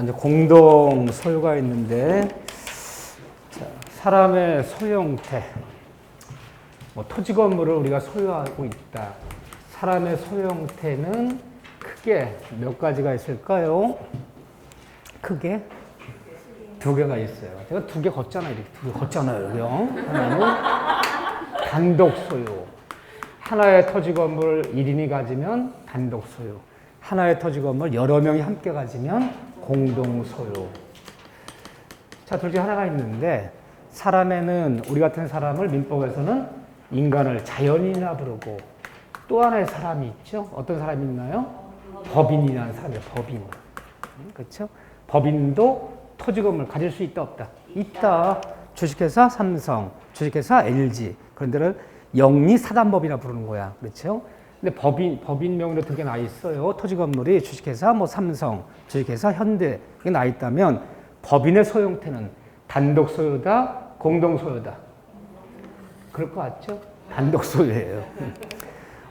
이제 공동 소유가 있는데, 자, 사람의 소유 형태, 토지 건물을 우리가 소유하고 있다. 사람의 소유 형태는 크게 몇 가지가 있을까요? 크게 두 개가 있어요. 제가 두 개 걷잖아요. 이렇게 두 개 걷잖아요. 여기요. 하나는 단독 소유. 하나의 토지 건물 1인이 가지면 단독 소유. 하나의 토지 건물 여러 명이 함께 가지면 공동 소유. 자, 둘 중에 하나가 있는데, 사람에는, 우리 같은 사람을 민법에서는 인간을 자연인이라 부르고, 또 하나의 사람이 있죠. 어떤 사람이 있나요? 법인이라는 사람이에요. 법인. 그렇죠? 법인도 토지 건물 가질 수 있다 없다? 있다. 주식회사 삼성, 주식회사 LG, 그런 데를 영리사단법이라 부르는 거야. 그렇죠? 근데 법인 명의로 되게 나 있어요. 토지 건물이 주식회사 삼성, 주식회사 현대 이게 나 있다면 법인의 소유 형태는 단독 소유다, 공동 소유다. 그럴 것 같죠? 단독 소유예요.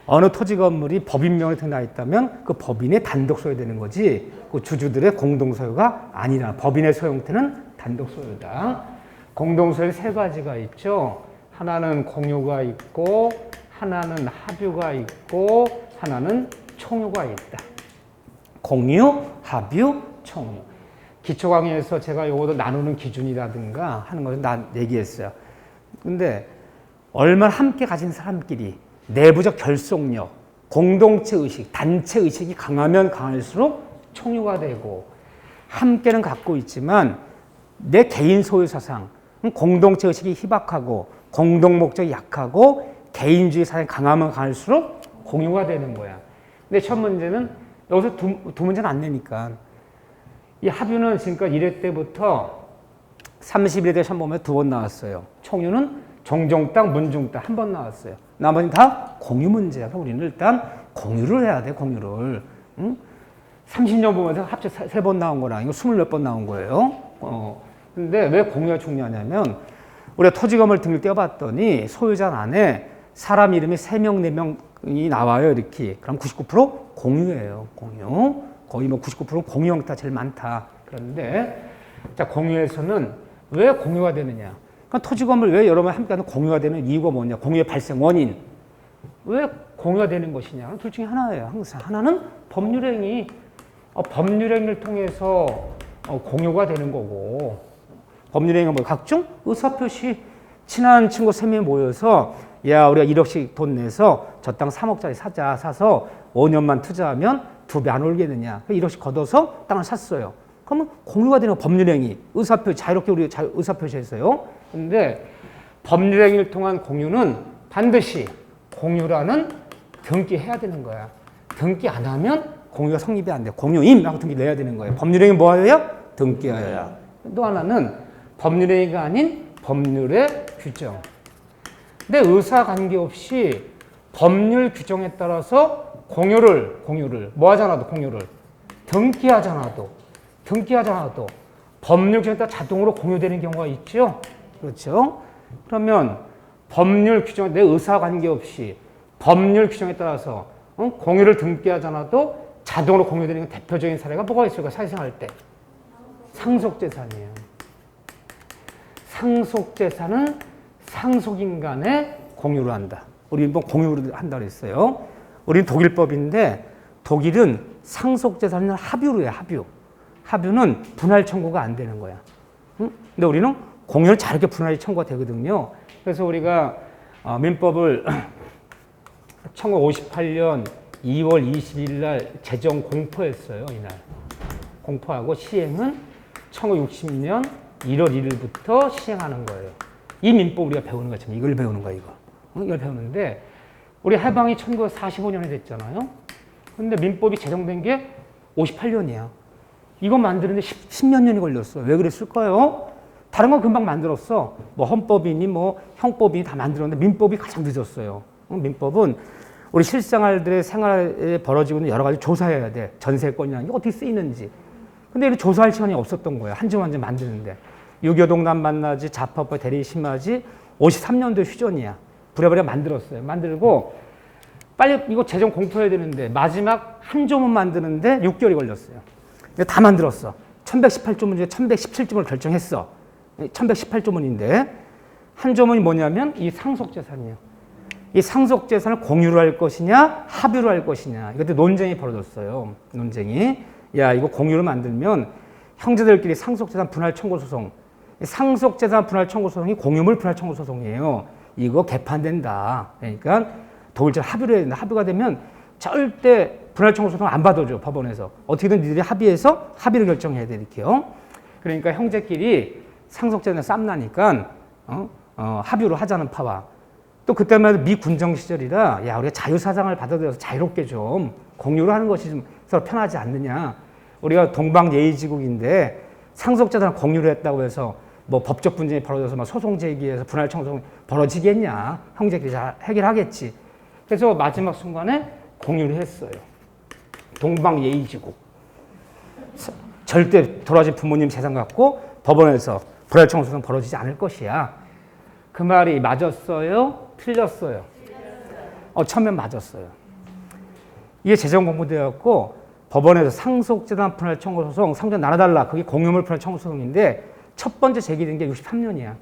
어느 토지 건물이 법인 명의로 나 있다면 그 법인의 단독 소유되는 거지. 그 주주들의 공동 소유가 아니라 법인의 소유 형태는 단독 소유다. 공동 소유 세 가지가 있죠. 하나는 공유가 있고, 하나는 합유가 있고, 하나는 총유가 있다. 공유, 합유, 총유. 기초 강의에서 제가 요것도 나누는 기준이라든가 하는 것을 얘기했어요. 근데 얼마나 함께 가진 사람끼리 내부적 결속력, 공동체 의식, 단체 의식이 강하면 강할수록 총유가 되고, 함께는 갖고 있지만 내 개인 소유 사상, 공동체 의식이 희박하고 공동 목적이 약하고 개인주의 사상이 강하면 강할수록 공유가 되는 거야. 근데 첫 문제는 여기서 두 문제는 안 내니까. 이 합유는 지금까지 1회 때부터 31회 시험 보면 2번 나왔어요. 총유는 종종땅, 문중땅 1번 나왔어요. 나머지는 다 공유 문제야. 그래서 우리는 일단 공유를 해야 돼, 공유를. 30년 보면서 합쳐 3번 나온 거랑 이거 20몇 번 나온 거예요. 근데 왜 공유가 중요하냐면, 우리가 토지 건물 등을 떼어봤더니 소유자 안에 사람 이름이 3명, 4명이 나와요, 이렇게. 그럼 99% 공유예요, 공유. 거의 99% 공유 형태가 제일 많다. 그런데, 자, 공유에서는 왜 공유가 되느냐? 그러니까 토지 건물 왜 여러 명 함께하는 공유가 되는 이유가 뭐냐? 공유의 발생 원인. 왜 공유가 되는 것이냐? 둘 중에 하나예요, 항상. 하나는 법률행위. 법률행위를 통해서 공유가 되는 거고, 법률행위가 뭐 각종 의사표시. 친한 친구 3명이 모여서, 야, 우리가 1억씩 돈 내서 저 땅 3억짜리 사서 5년만 투자하면 2배 안 오르겠느냐. 1억씩 걷어서 땅을 샀어요. 그러면 공유가 되는 법률행위, 의사표시, 자유롭게 우리 의사표시했어요. 근데 법률행위를 통한 공유는 반드시 공유라는 등기해야 되는 거야. 등기 안 하면 공유가 성립이 안 돼. 공유임라고 등기 내야 되는 거예요. 법률행위 뭐 하여야? 등기하여야. 또 하나는 법률행위가 아닌 법률의 규정. 근데 의사 관계없이 법률 규정에 따라서 공유를 뭐 하잖아도 공유를 등기하잖아도 법률 규정에 따라 자동으로 공유되는 경우가 있죠. 그렇죠? 그러면 법률 규정, 내 의사 관계없이 법률 규정에 따라서 공유를 등기하잖아도 자동으로 공유되는 대표적인 사례가 뭐가 있을까? 사회생활 때 상속재산이에요. 상속재산은 상속인간에 공유를 한다. 우리는 뭐 공유를 한다 그랬어요. 우리는 독일법인데 독일은 상속재산을 합유로 해요. 합유는 분할 청구가 안 되는 거야. 근데 우리는 공유를 잘게 분할이 청구가 되거든요. 그래서 우리가 민법을 1958년 2월 20일 날 제정 공포했어요. 이날 공포하고 시행은 1960년 1월 1일부터 시행하는 거예요. 이 민법 우리가 배우는 거야. 지금 이걸 배우는 거야, 이걸 배우는데, 우리 해방이 1945년에 됐잖아요. 근데 민법이 제정된 게 58년이야. 이거 만드는데 10몇 년이 걸렸어. 왜 그랬을까요? 다른 건 금방 만들었어. 뭐 헌법이니 뭐 형법이니 다 만들었는데 민법이 가장 늦었어요. 민법은 우리 실생활들의 생활에 벌어지고 있는 여러 가지 조사해야 돼. 전세권이라는 게 어떻게 쓰이는지. 근데 이런 조사할 시간이 없었던 거예요. 한 점 한 점 만드는데. 유교동남 만나지, 자파법 대리 심하지, 53년도 휴전이야. 부랴부랴 만들었어요. 만들고 빨리 이거 재정 공포해야 되는데 마지막 한 조문 만드는데 6개월이 걸렸어요. 다 만들었어. 1118조문 중에 1117조문을 결정했어. 1118조문인데 한 조문이 뭐냐면 이 상속재산이에요. 이 상속재산을 공유로 할 것이냐 합유로 할 것이냐 이것도 논쟁이 벌어졌어요. 논쟁이. 야 이거 공유로 만들면 형제들끼리 상속재산 분할 청구 소송. 상속재산 분할 청구 소송이 공유물 분할 청구 소송이에요. 이거 개판된다. 그러니까 도일절 합의를 해야 된다. 합의가 되면 절대 분할 청구 소송 안 받아줘 법원에서. 어떻게든 니들이 합의해서 합의를 결정해야 돼 이렇게요. 그러니까 형제끼리 상속재산 쌈나니까 합의로 하자는 파와. 또 그때만 해도 미군정 시절이라 야 우리가 자유사상을 받아들여서 자유롭게 좀 공유를 하는 것이 좀 서로 편하지 않느냐. 우리가 동방예의지국인데 상속재산을 공유를 했다고 해서 뭐 법적 분쟁이 벌어져서 막 소송 제기해서 분할 청구소송이 벌어지겠냐. 형제끼리 잘 해결하겠지. 그래서 마지막 순간에 공유를 했어요. 동방예의지국. 절대 돌아가신 부모님 재산 갖고 법원에서 분할 청구소송 벌어지지 않을 것이야. 그 말이 맞았어요? 틀렸어요? 처음엔 맞았어요. 이게 재정 공부되었고 법원에서 상속재산 분할 청구 소송, 상속재산 나눠달라. 그게 공유물 분할 청구 소송인데 첫 번째 제기된 게 63년이야.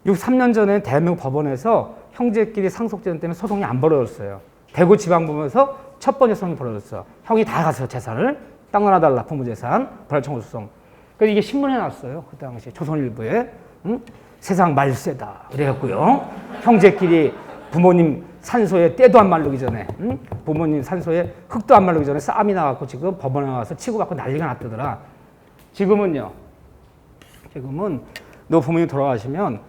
63년 전에 대한민국 법원에서 형제끼리 상속재산 때문에 소송이 안 벌어졌어요. 대구지방법원에서 첫 번째 소송이 벌어졌어. 형이 다 가서 재산을 땅 나눠달라. 부모재산 분할 청구 소송. 그래서 이게 신문에 났어요. 그 당시 조선일보에. 세상 말세다. 그래갖고요. 형제끼리 부모님 산소에 때도 안 마르기 전에, 부모님 산소에 흙도 안 마르기 전에 싸움이 나갖고 지금 법원에 와서 치고받고 난리가 났더라. 지금은 너 부모님 돌아가시면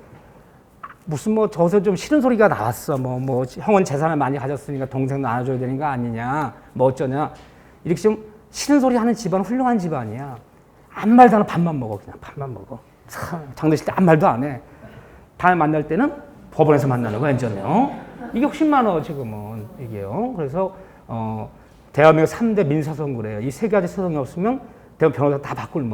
무슨 뭐 저서 좀 싫은 소리가 나왔어. 뭐 형은 재산을 많이 가졌으니까 동생 나눠줘야 되는 거 아니냐. 뭐 어쩌냐. 이렇게 좀 싫은 소리 하는 집안은 훌륭한 집안이야. 아무 말도 안 하고 밥만 먹어. 그냥 밥만 먹어. 장례식 때 아무 말도 안 해. 다음에 만날 때는 법원에서 만나는 거 완전요. 이게 훨씬 많아 지금은 이게요. 그래서 대한민국 3대 민사소송 그래요. 이 세 가지 소송이 없으면 대한민국 변호사 다 바꿀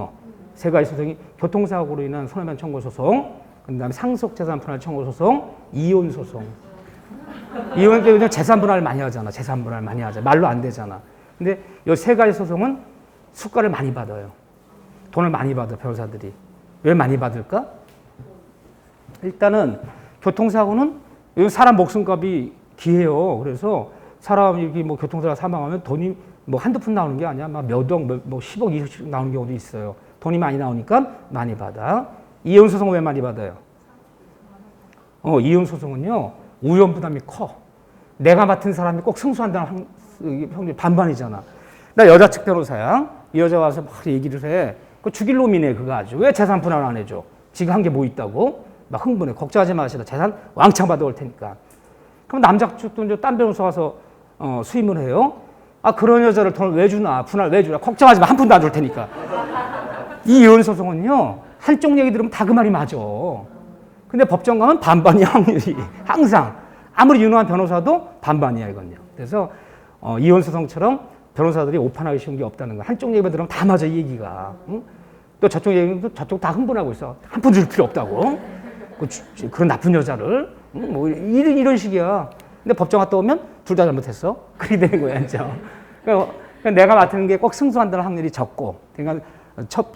세 가지 소송이 교통사고로 인한 손해배상 청구 소송, 그다음에 상속재산 분할 청구 소송, 이혼 소송. 이혼 때문에 재산 분할 많이 하잖아. 재산 분할 많이 하자. 말로 안 되잖아. 근데 이 세 가지 소송은 수가를 많이 받아요. 돈을 많이 받아 변호사들이. 왜 많이 받을까? 일단은 교통사고는 사람 목숨값이 귀해요. 그래서 사람이 이렇게 뭐 교통사고 사망하면 돈이 뭐 한두 푼 나오는 게 아니야. 막 몇 억, 뭐 10억, 20억 나오는 경우도 있어요. 돈이 많이 나오니까 많이 받아. 이혼 소송은 왜 많이 받아요? 이혼 소송은요 우연 부담이 커. 내가 맡은 사람이 꼭 승소한다는 확률이 반반이잖아. 나 여자 측 변호사야. 이 여자 와서 막 얘기를 해. 그 죽일 놈이네 그거 아주. 왜 재산 분할 안 해줘? 지가 한 게 뭐 있다고? 막 흥분해. 걱정하지 마시다. 재산 왕창 받아올 테니까. 그럼 남자 측도 이제 딴 변호사 와서 수임을 해요. 아 그런 여자를 돈을 왜 주나? 분할 왜 주나? 걱정하지 마. 한 푼도 안 줄 테니까. 이 이혼 소송은요 한쪽 얘기 들으면 다 그 말이 맞아. 근데 법정 가면 반반이야 확률이. 항상 아무리 유능한 변호사도 반반이야 이건요. 그래서 이혼 소송처럼 변호사들이 오판하기 쉬운 게 없다는 거. 한쪽 얘기만 들으면 다 맞아 이 얘기가. 응? 또 저쪽 얘기도 저쪽 다 흥분하고 있어. 한 푼 줄 필요 없다고. 그런 나쁜 여자를. 응? 뭐 이런 식이야. 근데 법정 갔다 오면 둘 다 잘못했어. 그렇게 되는 거야 이제. 그러니까 내가 맡은 게 꼭 승소한다는 확률이 적고. 그러니까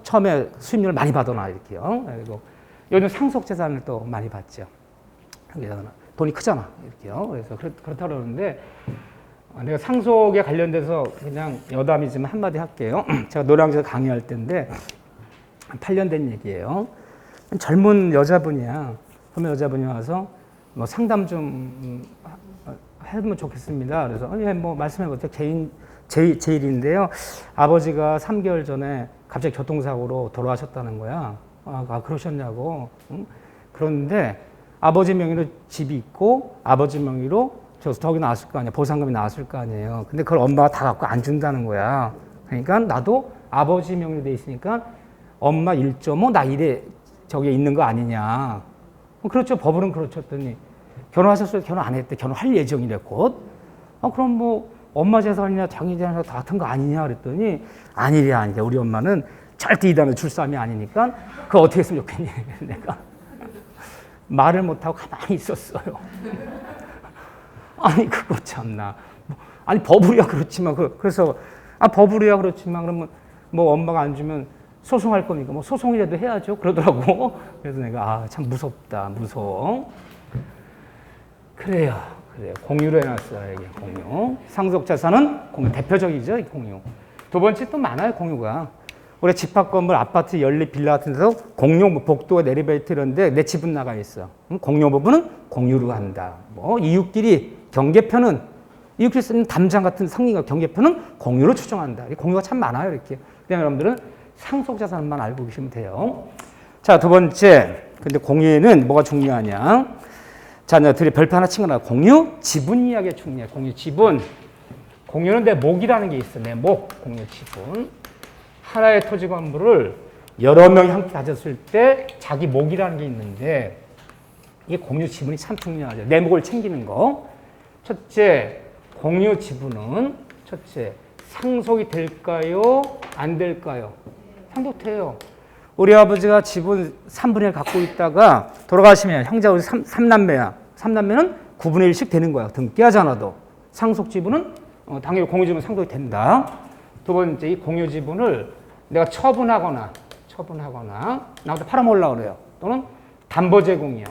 처음에 수임료를 많이 받아놔 이렇게요. 그리고 요즘 상속재산을 또 많이 받죠. 돈이 크잖아 이렇게요. 그래서 그렇다 그러는데. 내가 상속에 관련돼서 그냥 여담이지만 한마디 할게요. 제가 노량진에서 강의할 때인데 8년 된 얘기예요. 젊은 여자분이야. 젊은 여자분이 와서 뭐 상담 좀 해보면 좋겠습니다. 그래서 예, 뭐 말씀해보세요. 제 일인데요. 아버지가 3개월 전에 갑자기 교통사고로 돌아가셨다는 거야. 그러셨냐고. 그런데 아버지 명의로 집이 있고 아버지 명의로 저기 나왔을 거 아니야. 보상금이 나왔을 거 아니에요. 근데 그걸 엄마가 다 갖고 안 준다는 거야. 그러니까 나도 아버지 명의로 돼 있으니까 엄마 1.5 나 1에 저기에 있는 거 아니냐. 그렇죠. 법으로는 그렇죠. 했더니 결혼하셨어요? 결혼 안 했대. 결혼할 예정이래 곧. 그럼 뭐 엄마 재산이냐 자기 재산이냐 다 같은 거 아니냐 그랬더니 아니래. 우리 엄마는 절대 이단을 줄 사람이 아니니까 그거 어떻게 했으면 좋겠니? 내가 말을 못하고 가만히 있었어요. 아니 그거 참나. 아니 법으로야 그렇지만 그래서 법으로야 그렇지만 그러면 뭐 엄마가 안 주면 소송할 거니까 뭐 소송이라도 해야죠. 그러더라고. 그래서 내가 참 무섭다. 무서워. 그래요. 공유로 해놨어요. 이게 공유. 상속자산은 공유. 대표적이죠. 이 공유. 두 번째 또 많아요. 공유가. 우리 집합 건물, 아파트, 연립, 빌라 같은 데서 공유, 뭐 복도, 내리베이트 이런데 내 집은 나가 있어. 공유 부분은 공유로 한다. 뭐 이웃끼리 경계편은 이웃끼리 쓰는 담장 같은 상리가 경계편은 공유로 추정한다. 이 공유가 참 많아요. 이렇게. 그냥 여러분들은 상속자산만 알고 계시면 돼요. 자, 두 번째. 근데 공유에는 뭐가 중요하냐? 자, 너희들이 별표 하나 친 거나 공유 지분 이야기가 중요해. 공유 지분. 공유는 내 목이라는 게 있어. 내 목. 공유 지분. 하나의 토지 건물을 여러 명이 함께 가졌을 때 자기 목이라는 게 있는데 이게 공유 지분이 참 중요하죠. 내 목을 챙기는 거. 첫째, 공유 지분은 첫째, 상속이 될까요? 안 될까요? 상속돼요. 우리 아버지가 지분 3분의 1 갖고 있다가 돌아가시면 형제가 우리 3남매야. 3남매는 9분의 1씩 되는 거야. 등기하지 않아도. 상속 지분은 당연히 공유 지분은 상속이 된다. 두 번째, 이 공유 지분을 내가 처분하거나 나한테 팔아먹으려고 그래요. 또는 담보 제공이요.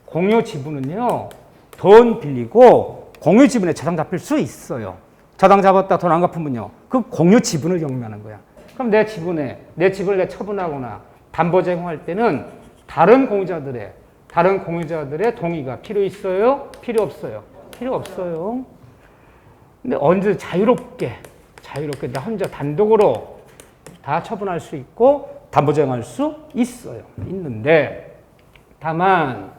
공유 지분은요. 돈 빌리고 공유 지분에 저당 잡힐 수 있어요. 저당 잡았다 돈 안 갚으면요. 그 공유 지분을 경매하는 거야. 그럼 내 지분을 내 처분하거나 담보 제공할 때는 다른 공유자들의 동의가 필요 있어요? 필요 없어요? 필요 없어요. 근데 언제 자유롭게 나 혼자 단독으로 다 처분할 수 있고 담보 제공할 수 있어요. 있는데 다만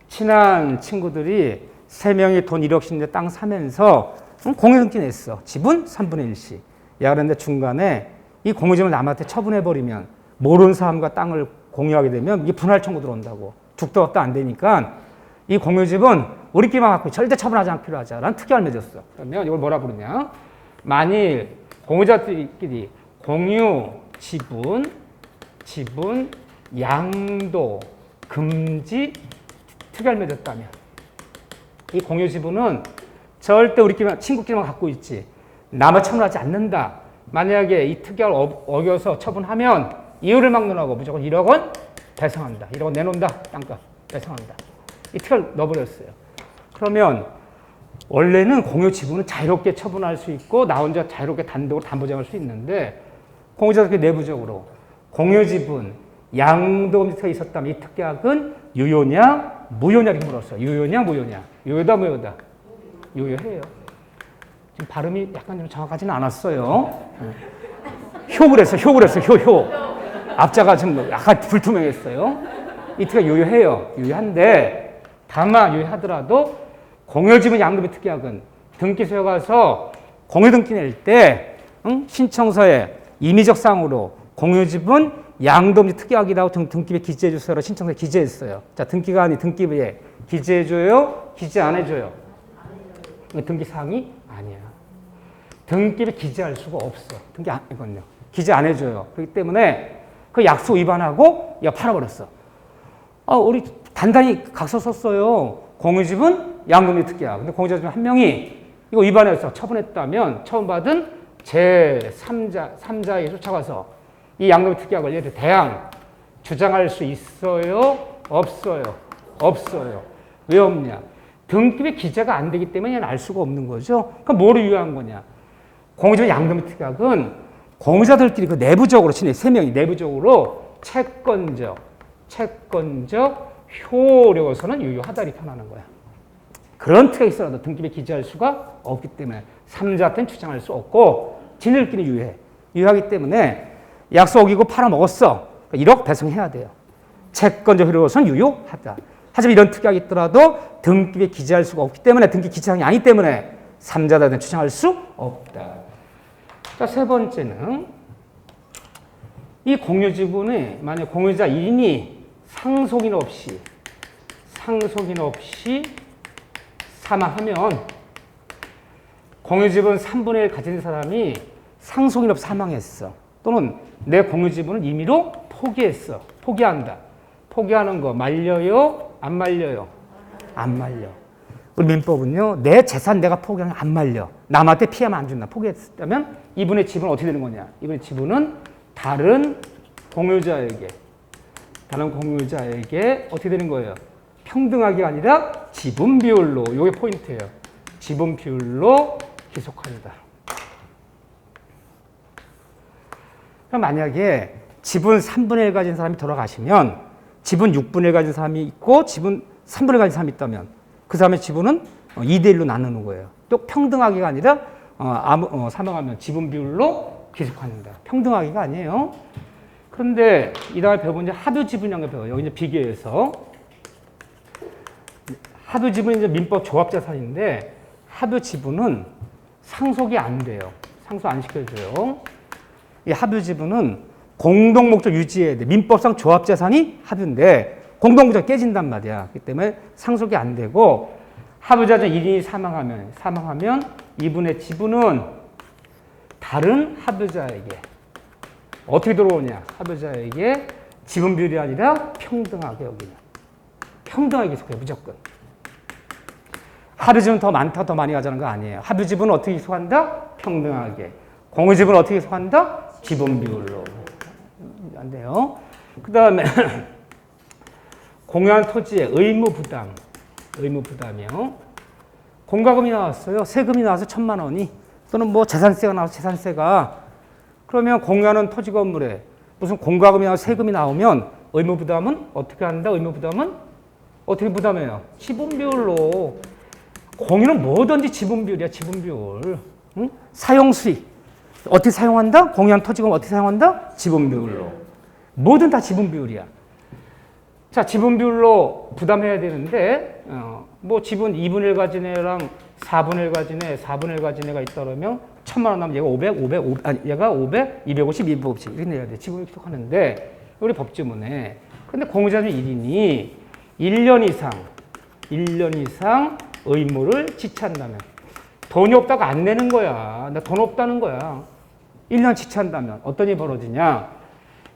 친한 친구들이 3명이 돈 1억씩인데 땅 사면서 공유 등기 냈어. 지분 3분의 1씩. 야, 그런데 중간에 이 공유지분을 남한테 처분해버리면 모르는 사람과 땅을 공유하게 되면 이게 분할 청구 들어온다고. 죽도 밥도 안 되니까 이 공유집은 우리끼리만 갖고 절대 처분하지 않기로 하자. 라는 특약을 맺었어. 그러면 이걸 뭐라 부르냐. 만일 공유자들끼리 공유 지분 양도 금지 특약을 맺었다면 이 공유 지분은 절대 우리끼리만 친구끼리만 갖고 있지. 남을 처분하지 않는다. 만약에 이 특약을 어겨서 처분하면 이유를 막론하고 무조건 1억 원 배상한다. 1억 원 내놓는다. 땅값 배상한다. 이 특약을 넣어버렸어요. 그러면 원래는 공유 지분은 자유롭게 처분할 수 있고 나 혼자 자유롭게 단독으로 담보정할 수 있는데 공유자들끼리 내부적으로 공유 지분 양도 검사가 있었다면 이 특약은 유효냐 무효냐 이렇게 물었어요. 유효냐 무효냐. 유효다 무효다. 유효해요. 지금 발음이 약간 좀 정확하지는 않았어요. 효. 앞자가 좀 약간 불투명했어요. 이 특약 유효해요. 유효한데 다만 유효하더라도 공유지분 양도비 특약은 등기소에 가서 공유등기 낼 때 신청서에 임의적 사항으로 공유지분 양도비 특약이라고 등기부에 기재해 주세요라고 신청서에 기재했어요. 자, 등기관이 등기부에 기재해줘요? 기재 안 해줘요? 등기 사항이 아니야. 등기부에 기재할 수가 없어. 이건요. 기재 안 해줘요. 그렇기 때문에 그 약속 위반하고 팔아버렸어. 우리 단단히 각서 썼어요. 공유지분 양도비 특약. 근데 공유자 중 한 명이 이거 위반해서 처분했다면 처분받은 제3자에게 쫓아가서 이 양도비 특약을 예를 들어 대항 주장할 수 있어요? 없어요? 없어요. 왜 없냐? 등기부에 기재가 안 되기 때문에 알 수가 없는 거죠. 그럼 뭐로 유효한 거냐? 공유지분 양도비 특약은 공유자들끼리 그 내부적으로 친해 3명이 내부적으로 채권적 효력으로서는 유효하다 이렇게 표현하는 거야. 그런 특약이 있어도 등기부에 기재할 수가 없기 때문에 3자한테는 주장할 수 없고 지들끼리 유효하기 때문에 약속 어기고 팔아먹었어. 그러니까 1억 배상해야 돼요. 채권적 효력으로서는 유효하다. 하지만 이런 특약이 있더라도 등기부에 기재할 수가 없기 때문에 등기 기재사항이 아니기 때문에 3자한테는 주장할 수 없다. 자, 세 번째는 이 공유지분이 만약 공유자 1인이 상속인 없이 사망하면 공유지분 3분의 1 가진 사람이 상속인 없이 사망했어. 또는 내 공유지분을 임의로 포기했어. 포기한다. 포기하는 거 말려요? 안 말려요? 안 말려. 우리 민법은요, 내 재산 내가 포기하면 안 말려. 남한테 피하면 안 준다. 포기했다면 이분의 지분은 어떻게 되는 거냐? 이분의 지분은 다른 공유자에게 어떻게 되는 거예요? 평등하게 아니라 지분 비율로, 이게 포인트예요. 지분 비율로 기속한다. 그럼 만약에 지분 3분의 1 가진 사람이 돌아가시면 지분 6분의 1 가진 사람이 있고 지분 3분의 1 가진 사람이 있다면 그 사람의 지분은 2대 1로 나누는 거예요. 또 평등하게가 아니라 사망하면 지분 비율로 기속한다. 평등하게가 아니에요. 그런데 이 다음에 배워본 이제 합유 지분이라는 걸 배워요. 여기 이제 비교해서 합유 지분이 이제 민법 조합 자산인데 합유 지분은 상속이 안 돼요. 상속 안 시켜줘요. 이 합유 지분은 공동 목적 유지해야 돼. 민법상 조합 자산이 합유인데 공동 목적 깨진단 말이야. 그렇기 때문에 상속이 안 되고 합유자 중 1인이 사망하면 이분의 지분은 다른 합유자에게 어떻게 들어오냐? 합유자에게 지분 비율이 아니라 평등하게 여기냐. 평등하게 기속해 무조건. 합유 지분은 더 많다, 더 많이 가자는 거 아니에요. 합유 지분은 어떻게 기속한다? 평등하게. 공유 지분은 어떻게 기속한다? 지분 비율로. 안 돼요. 그 다음에 공유한 토지의 의무 부담이요. 공과금이 나왔어요. 세금이 나와서 1,000만 원이 또는 뭐 재산세가 나와서 재산세가 그러면 공유하는 토지 건물에 무슨 공과금이 나와서 세금이 나오면 의무 부담은 어떻게 한다? 의무 부담은 어떻게 부담해요? 지분 비율로. 공유는 뭐든지 지분 비율이야. 지분 비율. 응? 사용 수익 어떻게 사용한다? 공유한 토지 건물 어떻게 사용한다? 지분 비율로. 뭐든 다 지분 비율이야. 자, 지분 비율로 부담해야 되는데, 뭐 지분 2분의 1 가진 애랑 4분의 1 가진 애, 4분의 1 가진 애가 있다 그러면 1,000만 원 나면 얘가 500, 아니, 얘가 500, 250, 250 이렇게 내야 돼. 지분을 기록하는데, 우리 법지문에. 근데 공유자 중 1인이 1년 이상 의무를 지체한다면, 돈이 없다고 안 내는 거야. 나 돈 없다는 거야. 1년 지체한다면 어떤 일이 벌어지냐?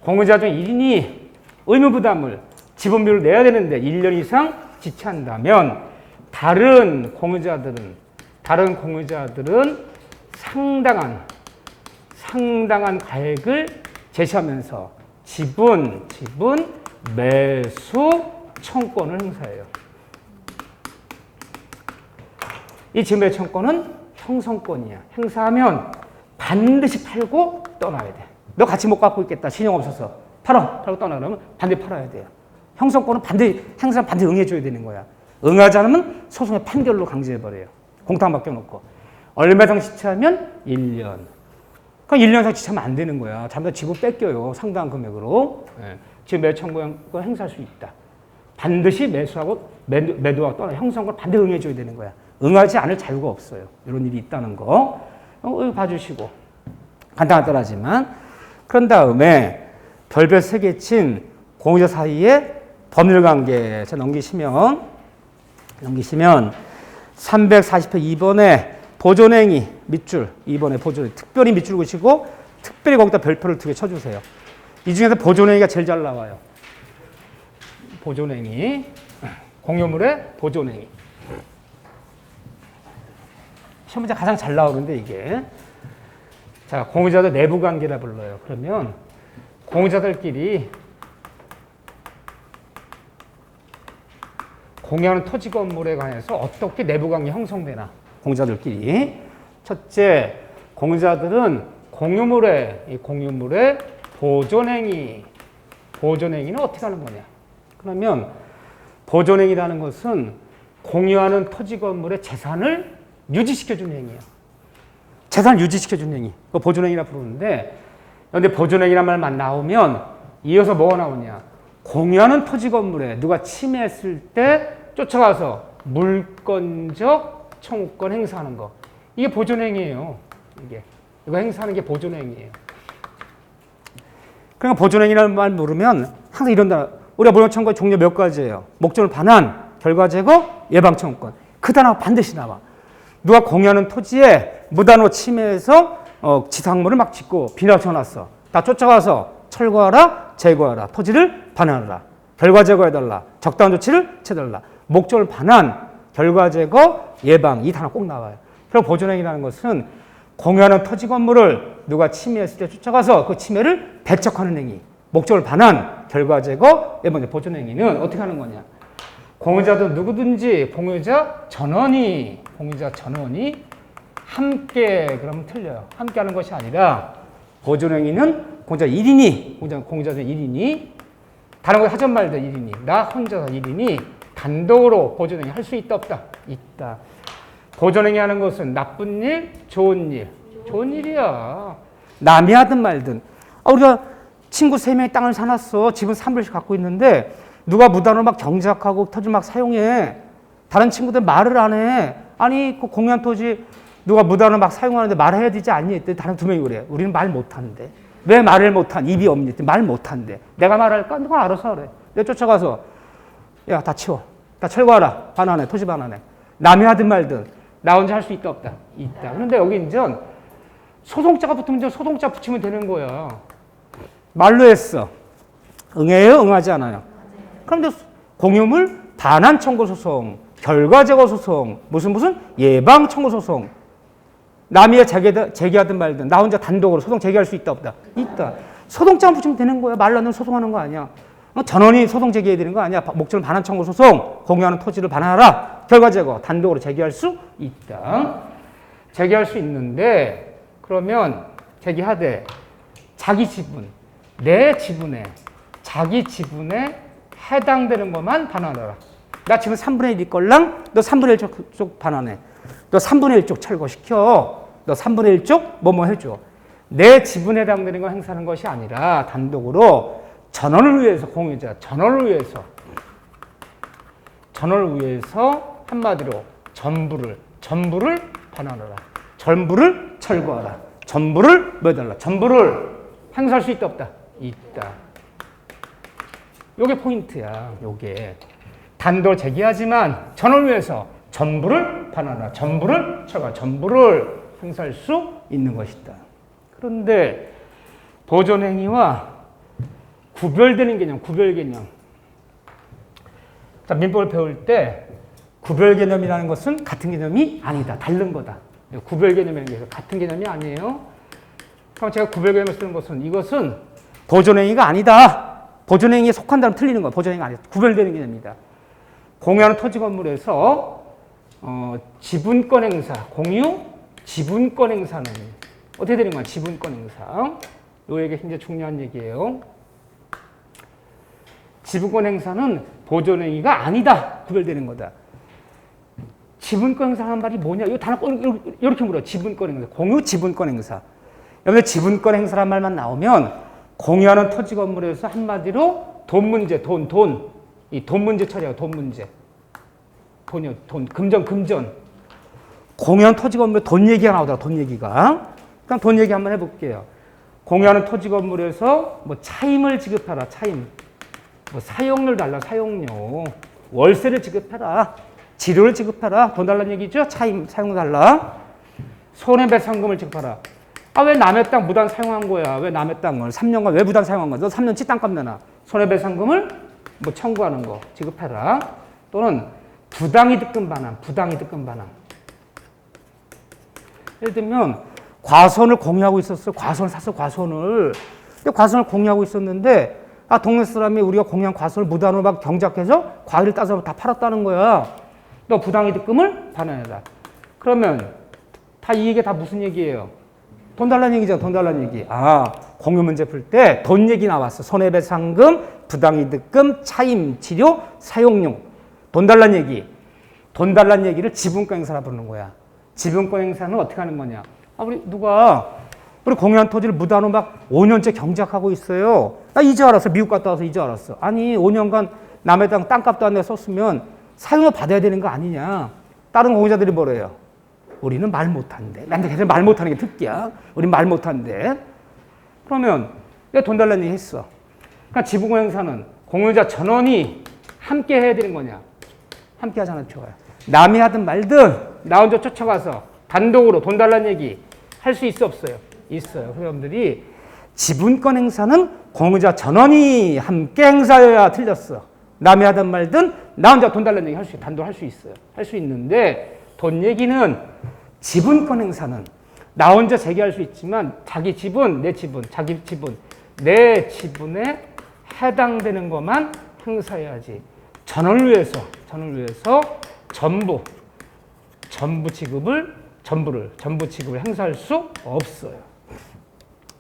공유자 중 1인이 의무 부담을 지분 비율을 내야 되는데 1년 이상 지체한다면 다른 공유자들은 상당한 가액을 제시하면서 지분 매수 청권을 행사해요. 이 지분 매수 청권은 형성권이야. 행사하면 반드시 팔고 떠나야 돼. 너 같이 못 갖고 있겠다. 신용 없어서. 팔고 떠나 그러면 반드시 팔아야 돼요. 형성권은 행사는 반드시 응해줘야 되는 거야. 응하지 않으면 소송의 판결로 강제해버려요. 공탁 맡겨놓고. 얼마 이상 지체하면 1년. 그럼 1년 이상 지체하면 안 되는 거야. 잘못하면 지분 뺏겨요. 상당한 금액으로. 지분 매수 청구를 행사할 수 있다. 반드시 매수하고 매도하고 떠나 형성권 반드시 응해줘야 되는 거야. 응하지 않을 자유가 없어요. 이런 일이 있다는 거. 이거 봐주시고. 간단하더라지만. 그런 다음에 별별 3개 친 공유자 사이에 법률관계 넘기시면 340회 2번에 보존행위 밑줄 2번에 보존행위 특별히 밑줄 그시고 특별히 거기다 별표를 2개 쳐주세요. 이 중에서 보존행위가 제일 잘 나와요. 보존행위 공유물의 보존행위 시험 문제 가장 잘 나오는데 이게 자 공유자들 내부관계라 불러요. 그러면 공유자들끼리 공유하는 토지 건물에 관해서 어떻게 내부관계 형성되나 공유자들끼리 첫째 공유자들은 공유물의 보존행위는 어떻게 하는 거냐 그러면 보존행위라는 것은 공유하는 토지 건물의 재산을 유지시켜주는 행위예요. 재산을 유지시켜주는 행위 그거 보존행위라 부르는데 그런데 보존행위란 말만 나오면 이어서 뭐가 나오냐 공유하는 토지 건물에 누가 침해했을 때 쫓아가서 물권적 청구권 행사하는 거. 이게 보존행위예요. 이거 행사하는 게 보존행위예요. 그러니까 보존행위라는 말 모르면 항상 이런다. 우리가 물권 청구의 종류 몇 가지예요. 목적을 반환, 결과 제거, 예방 청구권. 그 단어가 반드시 나와. 누가 공유하는 토지에 무단으로 침해해서 지상물을 막 짓고 비나 쳐놨어. 다 쫓아가서 철거하라, 제거하라, 토지를 반환하라, 결과 제거해달라, 적당한 조치를 취해달라. 목적을 반환, 결과 제거, 예방 이 단어 꼭 나와요. 그리고 보존행위라는 것은 공유하는 토지 건물을 누가 침해했을 때 쫓아가서 그 침해를 배척하는 행위, 목적을 반한 결과 제거, 예방 보존행위는 어떻게 하는 거냐? 공유자도 누구든지 공유자 전원이 함께 그러면 틀려요. 함께 하는 것이 아니라 보존행위는 공유자 1인이 공유자 1인이 다른 거 하전 말도 1인이 나 혼자서 1인이 단독으로 보존행위 할 수 있다 없다? 있다. 보존행위 하는 것은 나쁜 일, 좋은 일. 좋은 일이야. 남이 하든 말든. 우리가 친구 3명이 땅을 사놨어. 집은 3불씩 갖고 있는데 누가 무단으로 막 경작하고 토지 막 사용해. 다른 친구들 말을 안 해. 아니 그 공유한 토지 누가 무단으로 막 사용하는데 말해야 되지 않니? 했더니 다른 2명이 그래. 우리는 말 못하는데. 왜 말을 못한? 입이 없니? 말 못한대. 내가 말할까? 누가 알아서 하래. 내가 쫓아가서 야 다 치워. 다 철거하라. 반환해. 토지 반환해. 남이 하든 말든 나 혼자 할 수 있다 없다? 있다. 그런데 여기 이제 소송자가 붙으면 이제 소송자 붙이면 되는 거야. 말로 했어. 응해요? 응하지 않아요? 그런데 공유물 반환 청구 소송, 결과 제거 소송, 무슨 예방 청구 소송. 남이 제기하든 말든 나 혼자 단독으로 소송 제기할 수 있다 없다? 있다. 소송장 붙이면 되는 거야. 말로 하면 소송하는 거 아니야. 전원이 소송 제기해야 되는 거 아니야. 목적은 반환 청구 소송, 공유하는 토지를 반환하라. 결과 제거 단독으로 제기할 수 있다. 제기할 수 있는데 그러면 제기하되 자기 지분, 내 지분에 자기 지분에 해당되는 것만 반환하라. 나 지금 3분의 1이 걸랑 너 3분의 1쪽 반환해. 너 3분의 1쪽 철거시켜. 너 3분의 1쪽 뭐뭐 해줘. 내 지분에 해당되는 거 행사하는 것이 아니라 단독으로 전원을 위해서 공유자, 전원을 위해서 한마디로 전부를 반환하라. 전부를 철거하라. 전부를 매달라. 전부를 행사할 수 있다 없다? 있다. 요게 포인트야. 요게 단독 제기하지만 전원을 위해서 전부를 반환하라. 전부를 철거하라. 전부를 행사할 수 있는 것이다. 그런데 보존행위와 구별되는 개념, 구별 개념. 자, 민법을 배울 때 구별 개념이라는 것은 같은 개념이 아니다. 다른 거다. 구별 개념이라는 게 같은 개념이 아니에요. 그럼 제가 구별 개념을 쓰는 것은 이것은 보존행위가 아니다. 보존행위에 속한다면 틀리는 거야. 보존행위가 아니다. 구별되는 개념이다. 공유하는 토지 건물에서 지분권 행사, 공유 지분권 행사는 어떻게 되는 거야? 지분권 행사. 요 얘기 굉장히 중요한 얘기예요. 지분권 행사는 보존행위가 아니다. 구별되는 거다. 지분권 행사하는 말이 뭐냐? 이 단어 이렇게 물어. 지분권 행사. 공유 지분권 행사. 여기 지분권 행사란 말만 나오면 공유하는 토지 건물에서 한마디로 돈 문제, 돈. 이 돈 문제 처리하고 돈 문제. 돈이요. 돈. 금전. 공유하는 토지 건물에 돈 얘기가 나오더라. 돈 얘기가. 그럼 돈 얘기 한번 해볼게요. 공유하는 토지 건물에서 뭐 차임을 지급하라. 차임. 뭐 사용료를 달라. 사용료. 월세를 지급해라. 지료를 지급하라. 돈 달라는 얘기죠. 차임, 사용료 달라. 손해배상금을 지급하라. 왜 남의 땅 무단 사용한 거야? 왜 남의 땅을 3년간 왜 무단 사용한 거야? 너 3년치 땅값 내놔. 손해배상금을 뭐 청구하는 거 지급해라. 또는 부당이득금 반환. 예를 들면 과수원을 공유하고 있었어. 과수원을 샀어. 과수원을 공유하고 있었는데 동네 사람이 우리가 공유한 과수원을 무단으로 막 경작해서 과일을 따서 다 팔았다는 거야. 너 부당이득금을 반환해라. 그러면 다 이 얘기 다 무슨 얘기예요? 돈 달라는 얘기잖아. 돈 달라는 얘기. 공유 문제 풀 때 돈 얘기 나왔어. 손해배상금, 부당이득금, 차임, 치료, 사용료. 돈 달라는 얘기. 돈 달라는 얘기를 지분권 행사라 부르는 거야. 지분권 행사는 어떻게 하는 거냐? 우리 공유한 토지를 무단으로 막 5년째 경작하고 있어요. 나 이제 알았어. 미국 갔다 와서 이제 알았어. 아니 5년간 남의 땅값도 안 내서 썼으면 사용료 받아야 되는 거 아니냐. 다른 공유자들이 뭐래요? 우리는 말 못한대. 맨날 걔들 말 못하는 게 특기야. 우린 말 못한대. 그러면 내가 돈 달라는 얘기 했어. 그러니까 지분권 행사는 공유자 전원이 함께 해야 되는 거냐. 함께 하잖아. 표가. 남이 하든 말든 나 혼자 쫓아가서 단독으로 돈 달라는 얘기 할 수 있어 없어요? 있어요. 여러분들이 지분권 행사는 공유자 전원이 함께 행사여야 틀렸어. 남이 하든 말든 나 혼자 돈 달라는 얘기 단독 할 수 있어요. 할 수 있는데 돈 얘기는 지분권 행사는 나 혼자 제기할 수 있지만 자기 지분, 내 지분, 자기 지분, 내 지분에 해당되는 것만 행사해야지. 전원을 위해서 전부 지급을 행사할 수 없어요.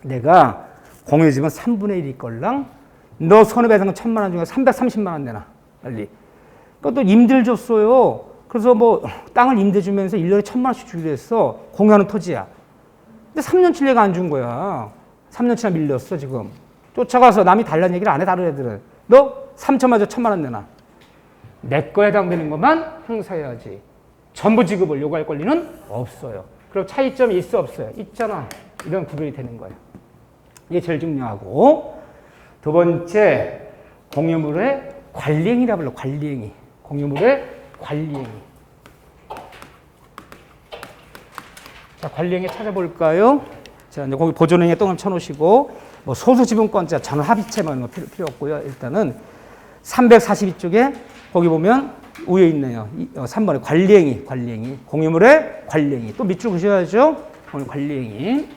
내가 공유 지분 3분의 1일 걸랑 너 손해배상 1,000만 원 중에 330만 원 내놔. 빨리. 그것도 임대를 줬어요. 그래서 뭐 땅을 임대 주면서 1년에 1,000만 원씩 주기로 했어. 공유하는 토지야. 근데 3년치 내가 안 준 거야. 3년치나 밀렸어 지금. 쫓아가서 남이 달라는 얘기를 안 해. 다른 애들은. 너 3천만 원 1,000만 원 내놔. 내 거에 해당되는 것만 행사해야지. 전부 지급을 요구할 권리는 없어요. 그럼 차이점이 있어 없어요? 있잖아. 이런 구별이 되는 거예요. 이게 제일 중요하고, 두 번째 공유물의 관리행위라 불러. 관리행위. 공유물의 관리행위. 자, 관리행위 찾아볼까요? 자, 이제 거기 보존행위에 똥을 쳐놓으시고, 뭐 소수지분권자, 전합의체 뭐 이런 거 필요 없고요. 일단은 342쪽에 거기 보면 위에 있네요. 3번에 관리행위. 공유물의 관리행위. 또 밑줄 그셔야죠. 관리행위.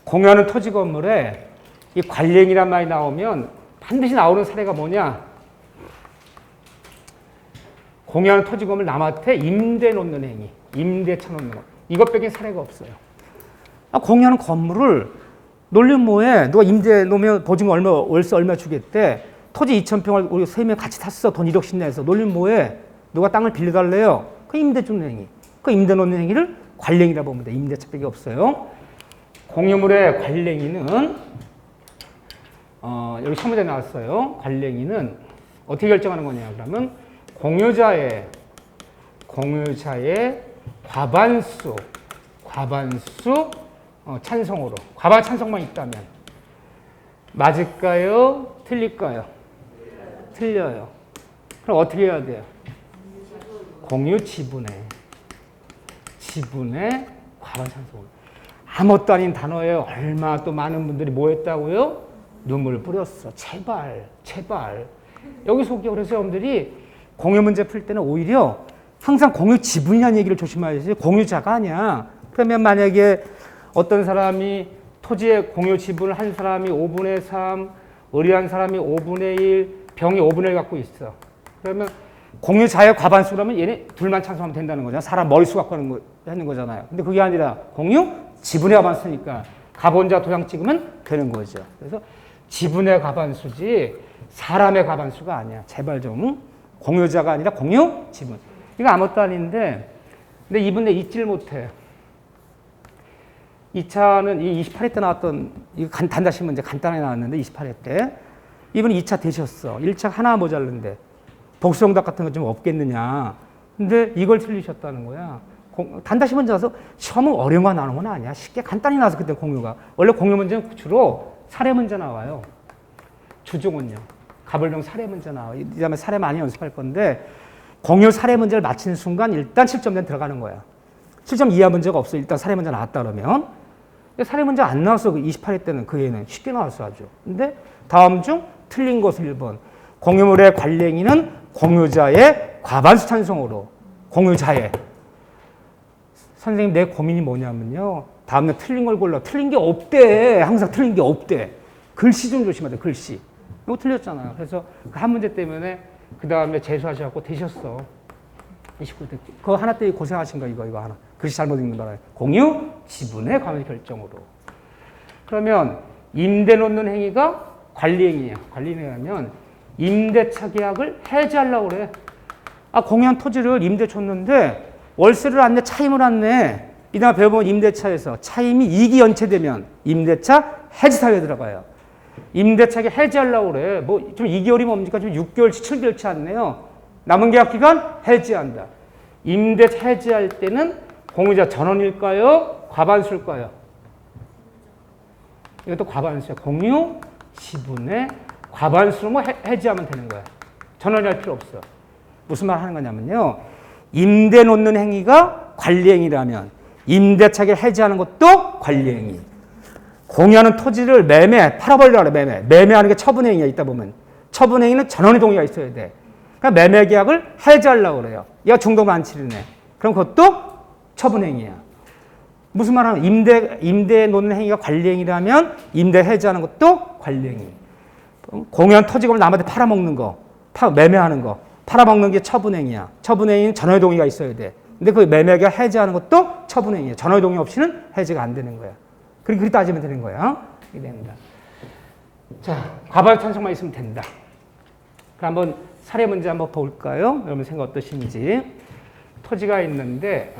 공유하는 토지 건물에 이 관리행위란 말이 나오면 반드시 나오는 사례가 뭐냐? 공유하는 토지 건물 남한테 임대 놓는 행위. 임대 쳐놓는 거. 이것 빼긴 사례가 없어요. 공유하는 건물을 놀림 뭐해? 누가 임대 놓으면 보증금 월세 얼마 주겠대? 토지 2,000평을 우리 3명 같이 탔어. 돈 1억씩 내서. 놀림 뭐해? 누가 땅을 빌려달래요? 그 임대 주는 행위. 그 임대 놓는 행위를 관리행위라 보면 돼. 임대차 빼기 없어요. 공유물의 관리행위는 여기 시험문제 나왔어요. 관리행위는 어떻게 결정하는 거냐? 그러면 공유자의 과반수 찬성으로. 과반 찬성만 있다면 맞을까요? 틀릴까요? 틀려요. 그럼 어떻게 해야 돼요? 공유 지분의 과반 찬성으로. 아무것도 아닌 단어예요. 얼마 또 많은 분들이 뭐 했다고요? 눈물 뿌렸어. 제발. 여기서 그래서 여러분들이 공유 문제 풀 때는 오히려 항상 공유 지분이라는 얘기를 조심하야지 공유자가 아니야. 그러면 만약에 어떤 사람이 토지의 공유 지분을 한 사람이 5분의 3, 의뢰한 사람이 5분의 1, 병이 5분의 1 갖고 있어. 그러면 공유자의 과반수라면 얘네 둘만 찬성하면 된다는 거잖아. 사람 머릿수 갖고 하는 거잖아요. 근데 그게 아니라 공유 지분의 과반수니까 가본자 도장 찍으면 되는 거죠. 그래서 지분의 과반수지 사람의 과반수가 아니야. 제발 좀. 공유자가 아니라 공유 지분. 이거 아무것도 아닌데 근데 이분들 잊지를 못해. 2차는 이 28회 때 나왔던 이거 단다시 문제 간단하게 나왔는데 28회 때 이분이 2차 되셨어. 1차 하나 모자른데 복수응답 같은 거 좀 없겠느냐. 근데 이걸 틀리셨다는 거야. 단다시 문제 나서 시험은 어려운 거 나오는 건 아니야. 쉽게 간단히 나와서 그때 공유가. 원래 공유 문제는 주로 사례 문제 나와요. 주중은요. 가불명 사례 문제 나와. 이 다음에 사례 많이 연습할 건데 공유 사례 문제를 맞히는 순간 일단 7점대는 들어가는 거야. 7점 이하 문제가 없어. 일단 사례 문제 나왔다 그러면. 사례 문제 안 나왔어. 28회 때는 그 애는 쉽게 나왔어 아주. 근데 다음 중 틀린 것을 1번. 공유물의 관리행위는 공유자의 과반수 찬성으로. 공유자의. 선생님 내 고민이 뭐냐면요. 다음날 틀린 걸 골라. 틀린 게 없대. 항상 틀린 게 없대. 글씨 좀 조심해야 돼. 글씨. 이거 틀렸잖아요. 그래서 그 한 문제 때문에 그 다음에 재수하셔갖고 되셨어. 29대. 그거 하나 때문에 고생하신 거 이거 하나. 글씨 잘못 읽는 거라. 공유 지분의 과반 결정으로. 그러면 임대 놓는 행위가 관리행위예요. 관리행위라면 임대차 계약을 해지하려고 그래. 공유한 토지를 임대 줬는데 월세를 안 내, 차임을 안 내. 이다음 배워보면 임대차에서 차임이 이익이 연체되면 임대차 해지 사유에 들어가요. 임대차 계약 해지하려고 그래. 뭐 좀 2개월이 뭡니까? 좀 6개월치, 7개월치 안 내요. 남은 계약 기간 해지한다. 임대차 해지할 때는 공유자 전원일까요? 과반수일까요? 이것도 과반수야. 공유 지분의 과반수로 뭐 해지하면 되는 거야. 전원이 할 필요 없어. 무슨 말 하는 거냐면요. 임대 놓는 행위가 관리행위라면 임대차 계약 해지하는 것도 관리행위. 공유하는 토지를 팔아버리라 그래. 매매하는 게 처분행위야. 있다 보면. 처분행위는 전원의 동의가 있어야 돼. 그러니까 매매 계약을 해지하려고 그래요. 얘가 중도반칙이네. 그럼 그것도 처분행위야. 무슨 말하면 임대 놓는 행위가 관리행위라면 임대 해지하는 것도 관리행위. 공연 토지금을 남한테 팔아먹는 거, 매매하는 거, 팔아먹는 게 처분행위야. 처분행위는 전월 동의가 있어야 돼. 근데 그 매매가 해지하는 것도 처분행위야. 전월 동의 없이는 해지가 안 되는 거야. 그렇게 따지면 되는 거야. 이게 됩니다. 자, 과반 찬성만 있으면 된다. 그럼 한번 사례 문제 한번 볼까요? 여러분 생각 어떠신지. 토지가 있는데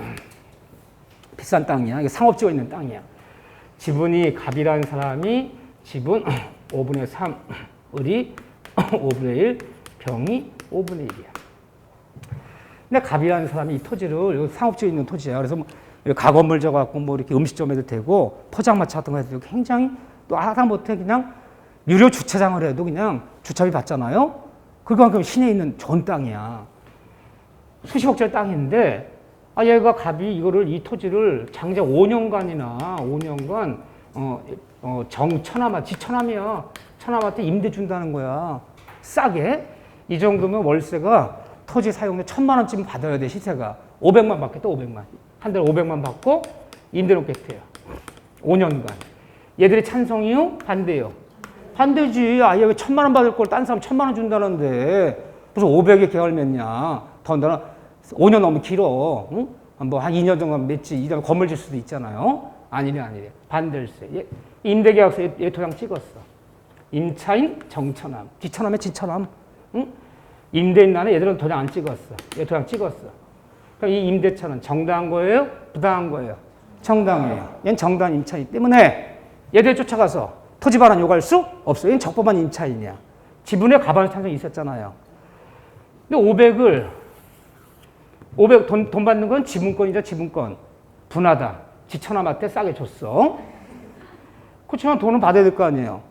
비싼 땅이야. 이게 상업지가 있는 땅이야. 지분이 갑이라는 사람이 지분 5분의 3, 을이 5분의 1, 병이 5분의 1이야. 근데 갑이라는 사람이 이 토지를 상업지에 있는 토지야. 그래서 뭐 가건물 져갖고 뭐 이렇게 음식점에도 되고 포장마차 같은 거 해도 되고 굉장히 또 하다못해 그냥 유료 주차장을 해도 그냥 주차비 받잖아요. 그만큼 시내에 있는 좋은 땅이야. 수십억짜리 땅인데 얘가 갑이 이 토지를 장자 5년간 정천하마, 지천함이야. 천하마한테 임대 준다는 거야. 싸게. 이 정도면 월세가 토지 사용료 1,000만 원쯤 받아야 돼, 시세가. 500만 받겠다, 500만. 한 달에 500만 받고 임대 놓겠대요. 5년간. 얘들이 찬성이요? 반대요? 반대지. 왜 1,000만 원 받을 걸 딴 사람 1,000만 원 준다는데 무슨 500에 계약을 맺냐. 더군다나 5년 너무 길어. 응? 뭐 한 2년 정도 맺지. 이러면 건물 질 수도 있잖아요. 아니래. 반대일세. 임대계약서 얘 도장 찍었어. 임차인 정천함. 지천함에 지천함. 응? 임대인 난에 얘들은 도장 안 찍었어. 얘 도장 찍었어. 그럼 이 임대차는 정당한 거예요? 부당한 거예요? 정당해요. 얘는 정당한 임차이기 때문에 얘들 쫓아가서 토지 반환 요구할 수 없어요. 얘는 적법한 임차인이야. 지분에 과반 찬성이 있었잖아요. 근데 500 돈 받는 건 지분권이죠, 지분권. 분하다. 지천함한테 싸게 줬어. 그렇지만 돈은 받아야 될 거 아니에요.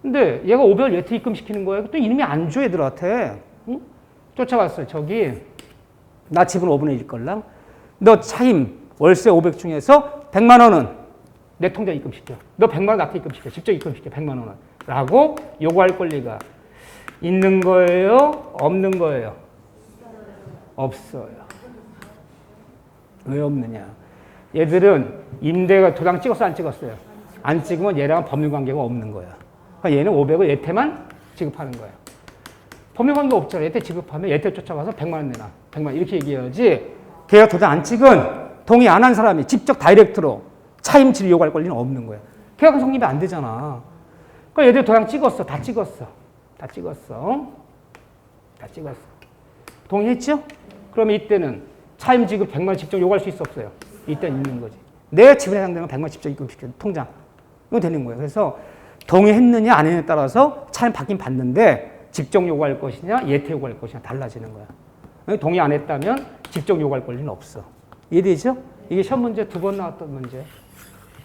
근데 얘가 500을 예트 입금시키는 거예요. 또 이놈이 안 줘, 얘들한테. 응? 쫓아갔어요. 저기, 나 지분 5분의 1 걸랑. 너 차임, 월세 500 중에서 100만 원은 내 통장에 입금시켜. 너 100만 원 나한테 입금시켜. 직접 입금시켜, 100만 원은. 라고 요구할 권리가 있는 거예요? 없는 거예요? 없어요. 왜 없느냐? 얘들은 임대가 도장 찍었어, 안 찍었어요? 안 찍으면 얘랑 법률관계가 없는 거야. 그러니까 얘는 500을 얘한테만 지급하는 거야. 법률관계 없잖아. 얘한테 지급하면 얘한테 쫓아가서 100만 원 내놔. 100만 원 이렇게 얘기해야지. 걔가 도장 안 찍은 동의 안 한 사람이 직접 다이렉트로 차임치를 요구할 권리는 없는 거야. 계약은 성립이 안 되잖아. 그러니까 얘들 도장 찍었어. 다 찍었어. 동의했죠? 그러면 이때는 차임 지급 100만 원 직접 요구할 수 있어 없어요? 이때는 있는 거지. 내 지분에 해당되는 100만 원 직접 입금시켜 통장. 이건 되는 거예요. 그래서 동의했느냐 안 했느냐에 따라서 차임 받긴 받는데 직접 요구할 것이냐 예태 요구할 것이냐 달라지는 거야. 동의 안 했다면 직접 요구할 권리는 없어. 이해되죠? 이게 시험 문제 2번 나왔던 문제.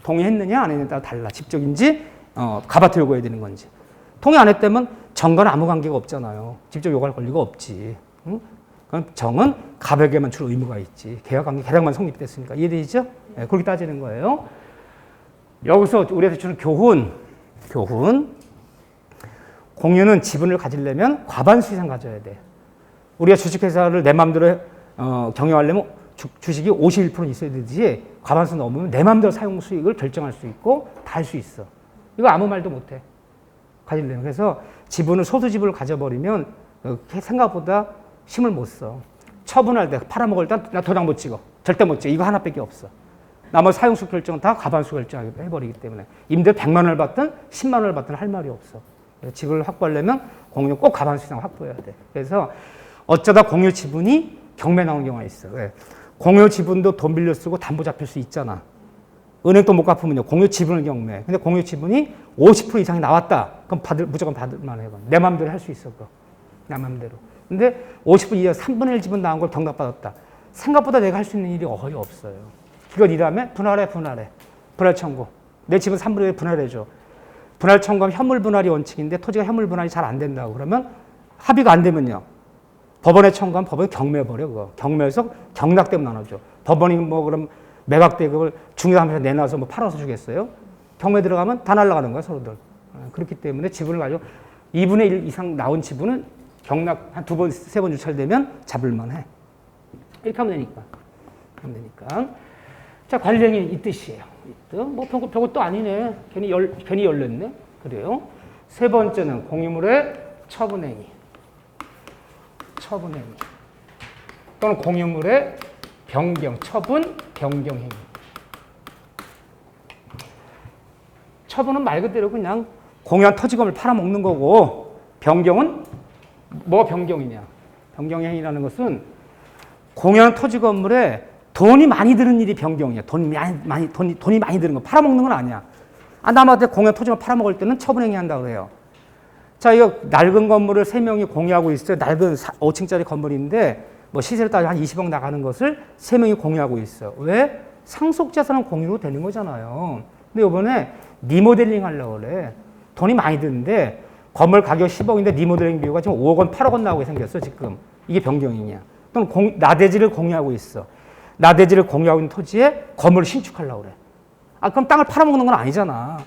동의했느냐 안 했느냐에 따라 달라. 직접인지 가바트 요구해야 되는 건지. 동의 안 했다면 정과는 아무 관계가 없잖아요. 직접 요구할 권리가 없지. 응? 그럼 정은 갑에게만 줄 의무가 있지. 계약관계 계약만 성립됐으니까. 이해되죠? 네, 그렇게 따지는 거예요. 여기서 우리한테 주는 교훈. 공유는 지분을 가지려면 과반수 이상 가져야 돼. 우리가 주식회사를 내 마음대로 경영하려면 주식이 51% 있어야 되지 과반수 넘으면 내 마음대로 사용 수익을 결정할 수 있고 다 할 수 있어. 이거 아무 말도 못해. 가지려면. 그래서 지분을 소수지분을 가져버리면 생각보다 힘을 못 써. 처분할 때 팔아먹을 때 나 도장 못 찍어. 절대 못 찍어. 이거 하나밖에 없어. 나머지 사용수 결정은 다 과반수 결정해버리기 때문에 임대 100만 원을 받든 10만 원을 받든 할 말이 없어. 지분을 확보하려면 공유 꼭 과반수 이상 확보해야 돼. 그래서 어쩌다 공유 지분이 경매 나오는 경우가 있어. 왜? 공유 지분도 돈 빌려 쓰고 담보 잡힐 수 있잖아. 은행 또 못 갚으면요. 공유 지분을 경매. 근데 공유 지분이 50% 이상이 나왔다. 그럼 무조건 받을 만해요. 내 마음대로 할 수 있어. 그거. 내 마음대로. 근데 50% 이하 3분의 1 지분 나온 걸 경락받았다. 생각보다 내가 할 수 있는 일이 거의 없어요. 이건 이 다음에 분할 청구. 내 집은 3분의 1 분할해줘. 분할 청구하면 현물 분할이 원칙인데 토지가 현물 분할이 잘 안 된다고 그러면 합의가 안 되면요. 법원에 청구하면 법원이 경매해버려. 그거. 경매에서 경락대금 나눠줘. 법원이 뭐 그럼 매각대금을 중요하면서 내놔서 뭐 팔아서 주겠어요? 경매 들어가면 다 날아가는 거야 서로들. 그렇기 때문에 지분을 가지고 2분의 1 이상 나온 지분은 경락 한 2번, 3번 유찰되면 잡을만 해. 이렇게 하면 되니까. 자, 관령이 이 뜻이에요. 이 뜻. 뭐 별것도 아니네. 괜히 열렸네. 그래요. 세 번째는 공유물의 처분행위. 또는 공유물의 변경, 처분, 변경행위. 처분은 말 그대로 그냥 공유한 토지건물 팔아먹는 거고, 변경은 뭐 변경이냐. 변경행위라는 것은 공유한 토지 건물에 돈이 많이 드는 일이 변경이야. 돈이 많이 드는 거. 팔아먹는 건 아니야. 남한테 공유한 토지를 팔아먹을 때는 처분행위 한다고 해요. 자, 이거 낡은 건물을 3명이 공유하고 있어요. 낡은 5층짜리 건물인데 뭐 시세를 따지면 한 20억 나가는 것을 3명이 공유하고 있어. 왜? 상속자산은 공유로 되는 거잖아요. 근데 이번에 리모델링 하려고 그래. 돈이 많이 드는데 건물 가격 10억인데 리모델링 비용가 지금 5억 원, 8억 원 나오게 생겼어, 지금. 이게 변경이냐. 또는 나대지를 공유하고 있어. 나대지를 공유하고 있는 토지에 건물을 신축하려고 그래. 그럼 땅을 팔아먹는 건 아니잖아.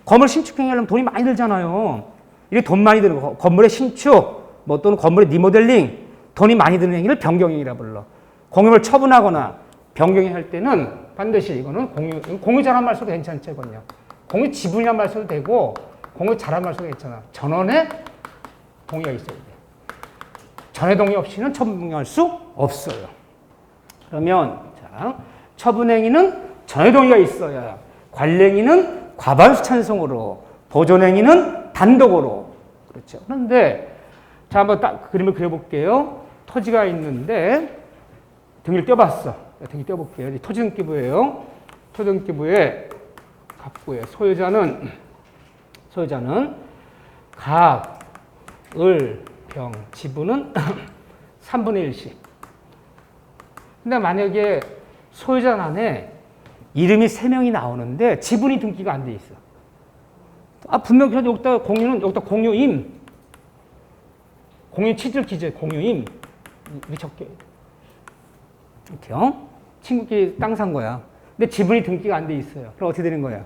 건물 신축하려면 돈이 많이 들잖아요. 이게 돈 많이 드는 거. 건물의 신축, 뭐 또는 건물의 리모델링, 돈이 많이 드는 행위를 변경행위라 불러. 공유를 처분하거나 변경행위 할 때는 반드시 이거는 공유자란 말 써도 괜찮죠, 이건요. 공유 지분이란 말 써도 되고, 공유자란 말 써도 괜찮아. 전원의 동의가 있어야 돼. 전의 동의 없이는 처분할 수 없어요. 그러면 자, 처분행위는 전의 동의가 있어야, 관행위는 과반수 찬성으로, 보존행위는 단독으로. 그렇죠. 그런데 자, 한번 딱 그림을 그려볼게요. 토지가 있는데 등기를 떼어봤어. 등기 떼어볼게요. 토지 등기부예요. 토지 등기부에 갑구에 소유자는 각, 을, 병, 지분은 3분의 1씩. 근데 만약에 소유자 안에 이름이 3명이 나오는데 지분이 등기가 안 돼 있어. 분명 여기다 공유임. 공유 취득 기재 공유임. 이렇게 적게. 이렇게요. 친구끼리 땅 산 거야. 근데 지분이 등기가 안 돼 있어요. 그럼 어떻게 되는 거야?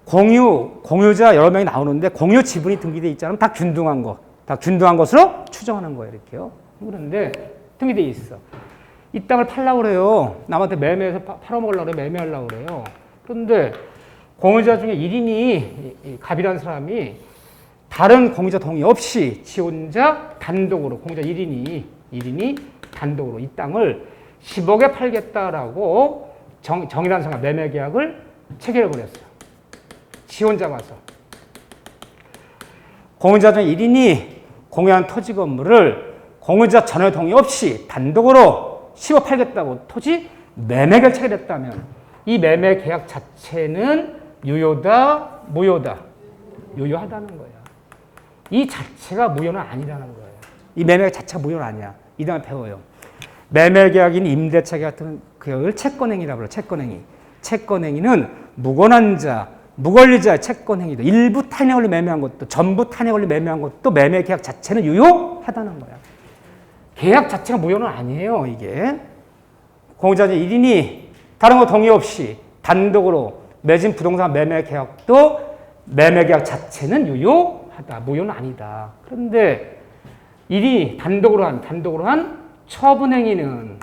공유자 여러 명이 나오는데 공유 지분이 등기돼 있지 않으면 다 균등한 거. 다 균등한 것으로 추정하는 거예요. 이렇게요. 그런데 등기돼 있어. 이 땅을 팔려고 그래요. 남한테 매매해서 팔아먹으려고 그래요. 매매하려고 그래요. 그런데 공유자 중에 1인이 갑이라는 사람이 다른 공유자 동의 없이 지 혼자 단독으로 공유자 1인이 단독으로 이 땅을 10억에 팔겠다라고 정이라는 사람 매매 계약을 체결해 버렸어요. 지 혼자 가서. 공유자 중 1인이 공유한 토지 건물을 공유자 전혀 동의 없이 단독으로 10억 팔겠다고 토지 매매 계약 체결했다면 이 매매 계약 자체는 유효다, 무효다? 유효하다는 거야. 이 자체가 무효는 아니라는 거예요. 이 매매 계약 자체가 무효는 아니야. 이 다음에 배워요. 매매 계약인 임대차 계약 같은 계약을 채권행위라고 불러요. 채권행위. 채권행위는 무권한 자, 무권리자의 채권행위도 일부 탄핵 권리 매매한 것도 전부 탄핵 권리 매매한 것도 매매 계약 자체는 유효하다는 거야. 계약 자체가 무효는 아니에요. 이게 공유자 1인이 다른 거 동의 없이 단독으로 맺은 부동산 매매 계약도 매매 계약 자체는 유효하다. 무효는 아니다. 그런데 1이 단독으로 한 처분행위는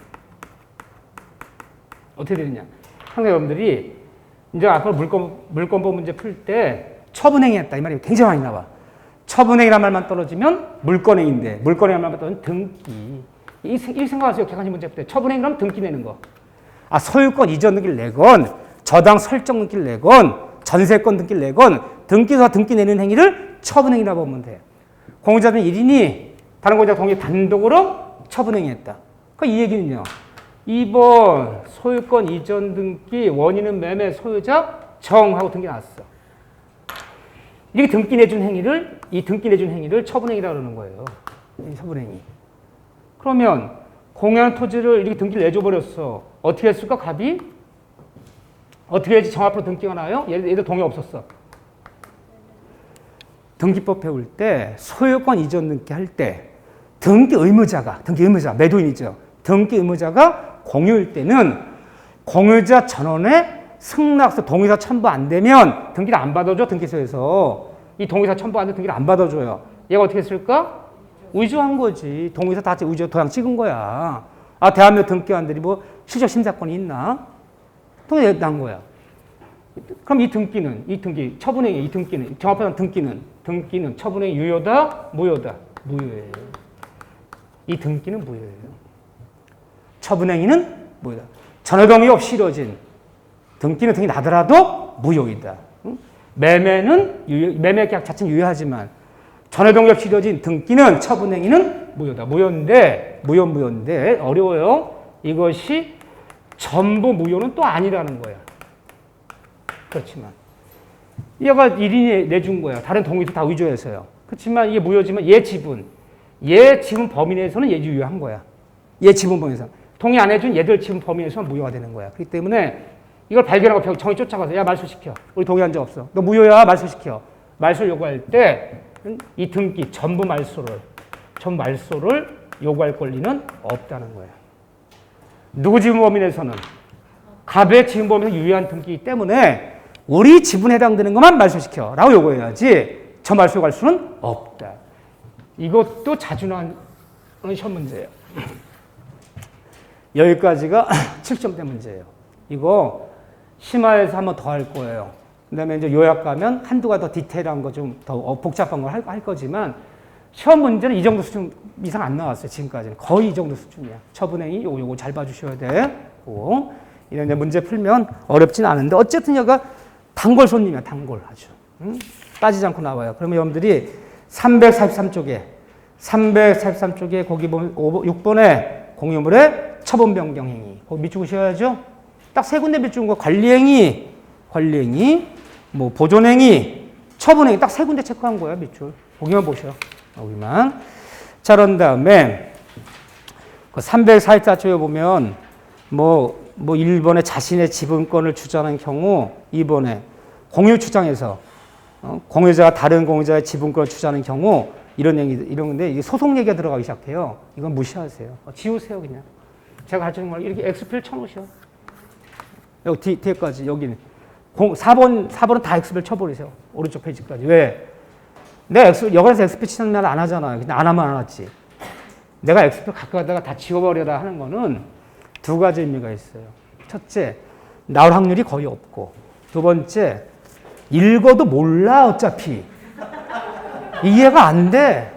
어떻게 되느냐? 항상 여러분들이 이제 앞으로 물권법 문제 풀 때 처분행위 했다. 이 말이 굉장히 많이 나와. 처분행위란 말만 떨어지면 물권행위인데 물권행위란 말만 떨어지면 등기. 이 생각하세요. 객관식 문제 풀 때. 처분행위라면 등기 내는 거. 소유권 이전 등기를 내건 저당 설정 등기를 내건 전세권 등기를 내건 등기소가 등기 내는 행위를 처분행위라고 보면 돼. 공유자는 1인이 다른 공유자 동의 단독으로 처분행위했다. 그러니까 이 얘기는요. 2번 소유권 이전 등기 원인은 매매 소유자 정하고 등기 나왔어. 이렇게 등기 내준 행위를 처분행위라고 그러는 거예요. 이 처분행위. 그러면 공유한 토지를 이렇게 등기를 내줘 버렸어. 어떻게 했을까? 갑이 어떻게 해야지 정 앞으로 등기가 나요? 얘들 동의 없었어. 등기법 배울 때 소유권 이전 등기 할 때 등기 의무자 매도인이죠. 등기 의무자가 공유일 때는 공유자 전원의 승낙서 동의서 첨부 안 되면 등기를 안 받아줘. 등기소에서 이 동의서 첨부 안 되면 등기를 안 받아줘요. 얘가 어떻게 했을까? 의주한 거지. 동의서 다 의주 도장 찍은 거야. 아, 대한민국 등기관들이 뭐 실적 심사권이 있나? 동의 난 거야. 그럼 이 등기, 처분행위, 이 등기는, 정합하는 등기는 처분행위 유효다, 무효다? 무효예요. 이 등기는 무효예요. 처분행위는 무효다. 전회동의 없이 이루어진 등기는 등이 나더라도 무효이다. 매매 계약 자체는 유효하지만 전회동의 없이 이루어진 등기는 처분행위는 무효다. 무효인데 어려워요. 이것이 전부 무효는 또 아니라는 거야. 그렇지만 얘가 1인이 내준 거야. 다른 동의도 다 의존해서요. 그렇지만 이게 무효지만 얘 지분 범위 내에서는 얘 유효한 거야. 얘 지분 범위 내에서. 동의 안 해준 얘들 지분 범위 내에서는 무효가 되는 거야. 그렇기 때문에 이걸 발견하고 정의 쫓아가서 야 말소시켜. 우리 동의한 적 없어. 너 무효야 말소시켜. 말소를 요구할 때 이 등기 전부 말소를 요구할 권리는 없다는 거야. 누구 지분 범위 내에서는 갑의 지분 범위 내에서 유효한 등기이기 때문에 우리 지분에 해당되는 것만 말소시켜 라고 요구해야지 저 말소 요구할 수는 없다. 이것도 자주 나오는 시험 문제예요. 여기까지가 7점대 문제예요. 이거 심화해서 한 번 더 할 거예요. 그 다음에 이제 요약 가면 한두 가지 더 디테일한 거 좀 더 복잡한 걸 할 거지만 시험 문제는 이 정도 수준 이상 안 나왔어요. 지금까지는. 거의 이 정도 수준이야. 처분행위 요거 잘 봐주셔야 돼. 이런 이제 문제 풀면 어렵진 않은데 어쨌든 얘가 단골 손님이야. 단골 아주. 따지지 않고 나와요. 그러면 여러분들이 343쪽에 거기 보면 6번에 공유물의 처분 변경 행위. 거기 밑줄 그으셔야죠. 딱 세 군데 밑줄 거 관리행위, 뭐 보존행위, 처분행위 딱 세 군데 체크한 거야 밑줄. 거기만 보셔. 여기만. 자, 그런 다음에 그 344쪽에 보면 뭐 1번에 자신의 지분권을 주장하는 경우, 2번에 공유 주장에서 공유자가 다른 공유자의 지분권을 주장하는 경우 이런 건데 이게 소송 얘기가 들어가기 시작해요. 이건 무시하세요. 지우세요 그냥. 제가 가르치는 걸 이렇게 X필 쳐놓으셔. 여기 뒤에까지 여기는 4번은 다 X필 쳐버리세요. 오른쪽 페이지까지. 왜? 내가 여기서 X필 치는 말 안 하잖아요. 근데 안 하면 안 하지. 내가 X필 갖고 가다가 다 지워버려라 하는 거는 두 가지 의미가 있어요. 첫째, 나올 확률이 거의 없고, 두 번째, 읽어도 몰라 어차피. 이해가 안 돼.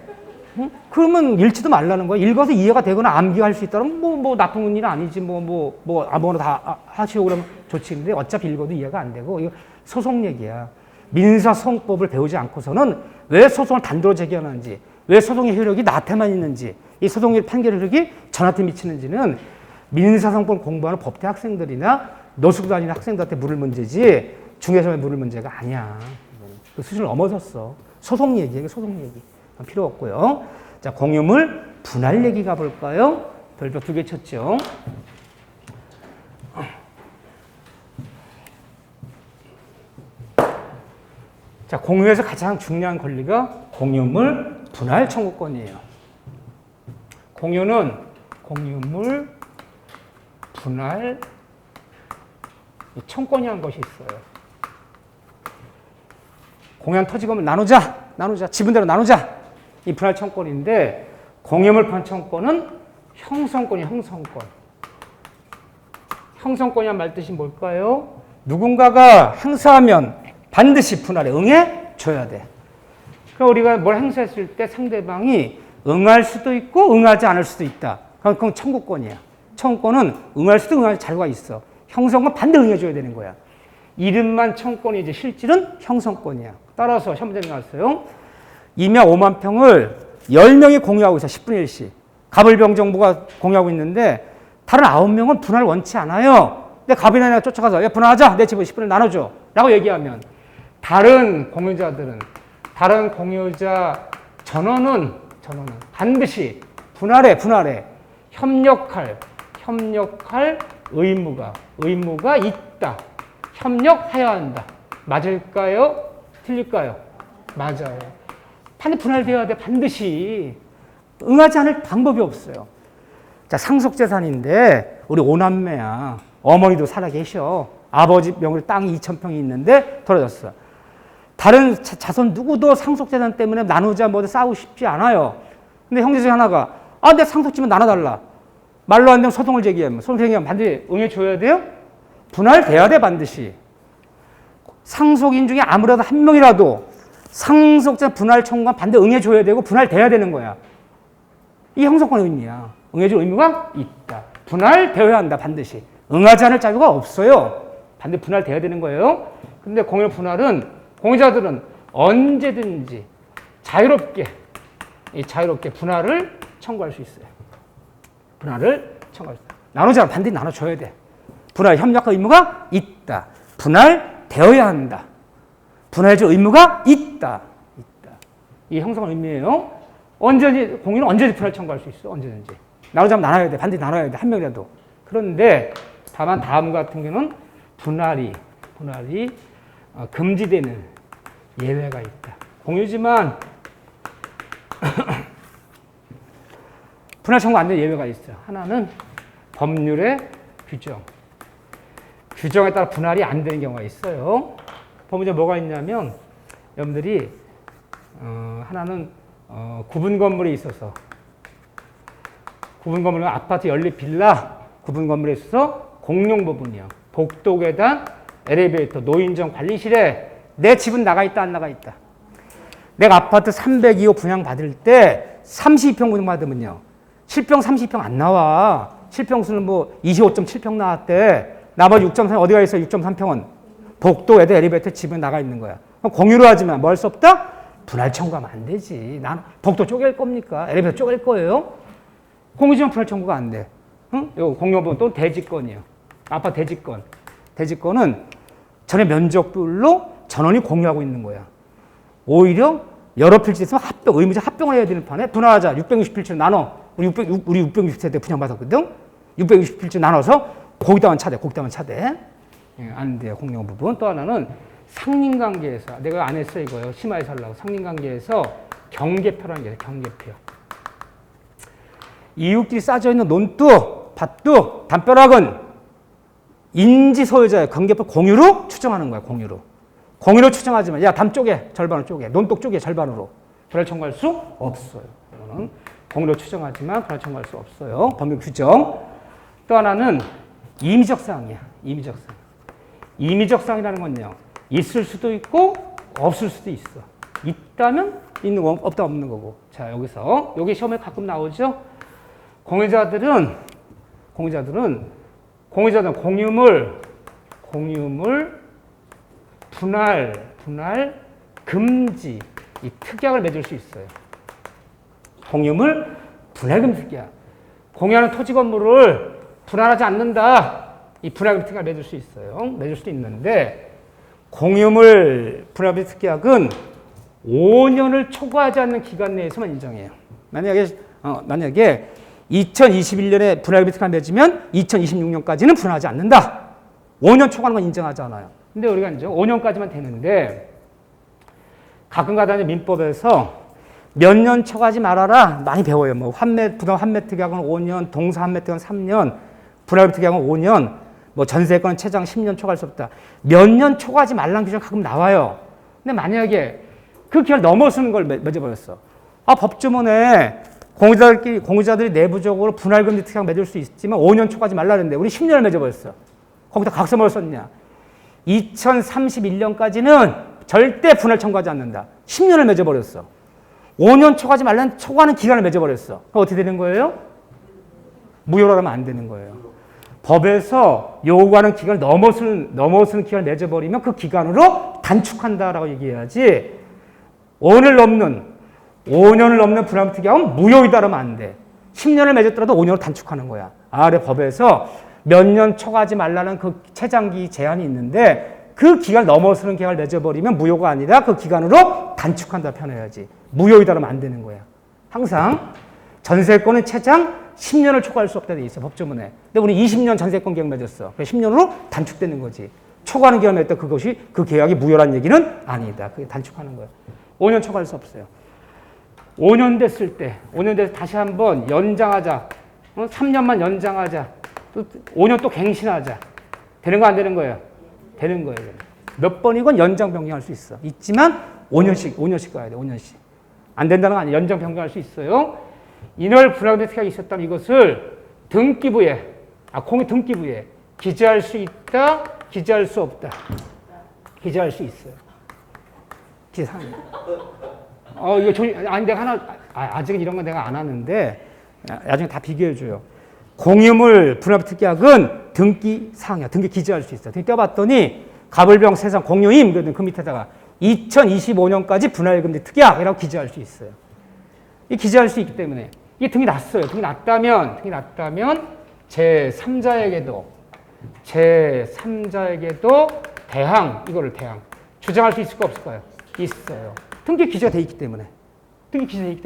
응? 그러면 읽지도 말라는 거야. 읽어서 이해가 되거나 암기할 수 있다면 뭐 나쁜 일은 아니지. 아무거나 다 하시고 그러면 좋지. 근데 어차피 읽어도 이해가 안 되고, 이거 소송 얘기야. 민사소송법을 배우지 않고서는 왜 소송을 단도로 제기하는지, 왜 소송의 효력이 나한테만 있는지, 이 소송의 판결 효력이 전한테 미치는지는 민사소송법을 공부하는 법대 학생들이나 노숙 다니는 학생들한테 물을 문제지 중개사에 물을 문제가 아니야. 그 수준을 넘어섰어. 소송 얘기. 필요 없고요. 자, 공유물 분할 얘기 가볼까요? 별표 2개 쳤죠. 자, 공유에서 가장 중요한 권리가 공유물 분할 청구권이에요. 공유물 분할 청권이라는 것이 있어요. 공유한 토지금을 나누자. 지분대로 나누자. 이 분할 청권인데 공유물 분할 청권은 형성권이에요. 형성권이란 말 뜻이 뭘까요? 누군가가 행사하면 반드시 분할에 응해 줘야 돼. 그러니까 우리가 뭘 행사했을 때 상대방이 응할 수도 있고 응하지 않을 수도 있다. 그건 청구권이야. 청구권은 응할 수도 응할 자유가 있어. 형성권 반드시 응해줘야 되는 거야. 이름만 청구권이지 실질은 형성권이야. 따라서 시험문제 나왔어요. 임야 5만 평을 10명이 공유하고 있어. 10분의 1씩. 갑을병정부가 공유하고 있는데 다른 9명은 분할 원치 않아요. 근데 갑이나 쫓아가서 야 분할하자. 내 집을 10분을 나눠줘. 라고 얘기하면 다른 공유자 전원은 반드시 분할에 협력할 의무가 있다. 협력해야 한다. 맞을까요? 틀릴까요? 맞아요. 반드시 분할되어야 돼. 반드시. 응하지 않을 방법이 없어요. 자, 상속재산인데 우리 5남매야. 어머니도 살아계셔. 아버지 명의로 땅이 2,000평이 있는데 돌아졌어. 다른 자손 누구도 상속재산 때문에 나누자 싸우고 싶지 않아요. 근데 형제 중에 하나가 내 상속지분 나눠달라. 말로 안 되면 소송을 제기하면 반드시 응해줘야 돼요? 분할돼야 돼 반드시. 상속인 중에 아무래도 한 명이라도 상속자 분할 청구가 반드시 응해줘야 되고 분할돼야 되는 거야. 이 형성권 의미야. 응해줄 의무가 있다. 분할되어야 한다 반드시. 응하지 않을 자유가 없어요. 반드시 분할돼야 되는 거예요. 근데 공유 분할은 공유자들은 언제든지 자유롭게 분할을 청구할 수 있어요. 분할을 청구할 수 있어요. 나누자면 반드시 나눠줘야 돼. 분할 협력과 의무가 있다. 분할되어야 한다. 분할해줄 의무가 있다. 이 형성의 의미예요. 언제든지 공유는 언제든지 분할 청구할 수 있어. 언제든지. 나누자면 나눠야 돼. 반드시 나눠야 돼. 한 명이라도. 그런데 다만 다음 같은 경우는 분할이 금지되는 예외가 있다. 공유지만 분할 청구 안 되는 예외가 있어요. 하나는 법률의 규정에 따라 분할이 안 되는 경우가 있어요. 법률에 뭐가 있냐면 여러분들이 하나는 구분 건물에 있어서 구분 건물은 아파트 연립 빌라 구분 건물에 있어서 공용 부분이요. 복도 계단, 엘리베이터, 노인정 관리실에 내 집은 나가 있다 안 나가 있다. 내가 아파트 302호 분양 받을 때 32평 분양 받으면요. 실평 30평 안 나와. 실평수는 뭐 25.7평 나왔대. 나머지 6.3 어디가 있어? 6.3평은 복도, 엘리베이터 집에 나가 있는 거야. 그럼 공유로 하지만 뭐 할 수 없다? 분할 청구하면 안 되지. 난 복도 쪼갤 겁니까? 엘리베이터 쪼갤 거예요? 공유지만 분할 청구가 안 돼. 응? 요 공유분 또 대지권이에요. 아파트 대지권. 대지권은 전의 면적별로 전원이 공유하고 있는 거야. 오히려 여러 필지 있으면 의무자 합병을 해야 되는 판에 분할하자. 660필지로 나눠. 우리 660세대 분양받았거든? 660필지 나눠서 거기다만 차대. 예, 안 돼요. 공용 부분. 또 하나는 상린관계에서, 내가 안 했어 이거요. 심화해서 하려고. 상린관계에서 경계표라는 게 있어요. 경계표. 이웃끼리 쌓여 있는 논두, 밭두, 담벼락은 인지 소유자의 경계표 공유로 추정하는 거야. 공유로 추정하지만 담 쪼개, 절반으로 쪼개, 논독 쪼개, 절반으로 분할 청구할 수 없어요. 이거는 공유로 추정하지만 분할 청구할 수 없어요. 법률 규정. 또 하나는 임의적 사항이야. 임의적 사항이라는 건요. 있을 수도 있고 없을 수도 있어. 있다면 있는 거, 없다 없는 거고. 자, 여기서 여기 시험에 가끔 나오죠. 공유자들은 공유물 분할 금지 이 특약을 맺을 수 있어요. 공유물 분할 금지 특약. 공유하는 토지 건물을 분할하지 않는다. 이 분할 금지 특약을 맺을 수 있어요. 맺을 수도 있는데 공유물 분할 금지 특약은 5년을 초과하지 않는 기간 내에서만 인정해요. 만약에 2021년에 분할 금지 특약을 맺으면 2026년까지는 분할하지 않는다. 5년 초과하는 건 인정하지 않아요. 근데 우리가 이제 5년까지만 되는데 가끔가다 민법에서 몇 년 초과하지 말아라 많이 배워요. 뭐 부동 환매 특약은 5년, 동사 환매 특약은 3년, 분할 특약은 5년, 뭐 전세권 최장 10년 초과할 수 없다. 몇 년 초과하지 말라는 규정 가끔 나와요. 근데 만약에 그 기간을 넘어서는 걸 맺어버렸어. 법조문에 공유자들이 내부적으로 분할 금지 특약 맺을 수 있지만 5년 초과하지 말라는데 우리 10년을 맺어버렸어. 거기다 각서 뭘 썼냐? 2031년까지는 절대 분할 청구하지 않는다. 10년을 맺어버렸어. 5년 초과하지 말라는 초과하는 기간을 맺어버렸어. 그럼 어떻게 되는 거예요? 무효로 하면 안 되는 거예요. 법에서 요구하는 기간을 넘어서는 기간을 맺어버리면 그 기간으로 단축한다라고 얘기해야지 5년을 넘는 분할 특약은 무효이다 그러면 안 돼. 10년을 맺었더라도 5년으로 단축하는 거야. 아래 법에서 몇 년 초과하지 말라는 그 최장기 제한이 있는데 그 기간을 넘어서는 계약을 맺어버리면 무효가 아니라 그 기간으로 단축한다 표현해야지. 무효이다 그러면 안 되는 거야. 항상 전세권은 최장 10년을 초과할 수 없다 돼 있어 법조문에. 근데 우리 20년 전세권 계약 맺었어. 그래서 10년으로 단축되는 거지. 초과하는 기간을 맺다 그것이 그 계약이 무효란 얘기는 아니다. 그게 단축하는 거야. 5년 초과할 수 없어요. 5년 됐을 때 다시 한번 연장하자. 3년만 연장하자. 또 5년 또 갱신하자. 되는 거 안 되는 거예요? 되는 거예요. 몇 번이건 연장 변경할 수 있어. 있지만 5년씩 가야 돼. 5년씩. 안 된다는 거 아니에요. 연장 변경할 수 있어요. 인월 분할금지 특약이 있었다면 이것을 등기부에, 공유 등기부에 기재할 수 있다, 기재할 수 없다. 기재할 수 있어요. 기재합니다. 아니, 내가 하나, 아직은 이런 건 내가 안 하는데, 나중에 다 비교해줘요. 공유물 분할특약은 등기 사항이야. 등기 기재할 수 있어. 등기 떼어봤더니, 가불병 세상 공유임, 그러더니 그 밑에다가 2025년까지 분할금지 특약이라고 기재할 수 있어요. 이 기재할 수 있기 때문에, 이게 등이 났어요. 등이 났다면, 제3자에게도 이거를 대항. 주장할 수 있을까, 없을까요? 있어요. 등기 기재가 돼 있기 때문에.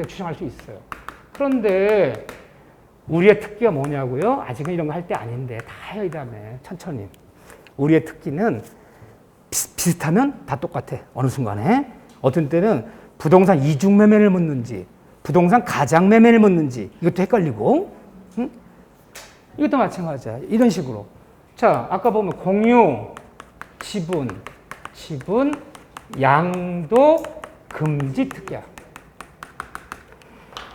주장할 수 있어요. 그런데, 우리의 특기가 뭐냐고요? 아직은 이런 거 할 때 아닌데, 다 해야 이 다음에, 천천히. 우리의 특기는 비슷하면 다 똑같아. 어느 순간에. 어떤 때는 부동산 이중 매매를 묻는지, 부동산 가장 매매를 묻는지, 이것도 헷갈리고, 응? 이것도 마찬가지야. 이런 식으로. 자, 아까 보면 공유, 지분, 양도, 금지 특약.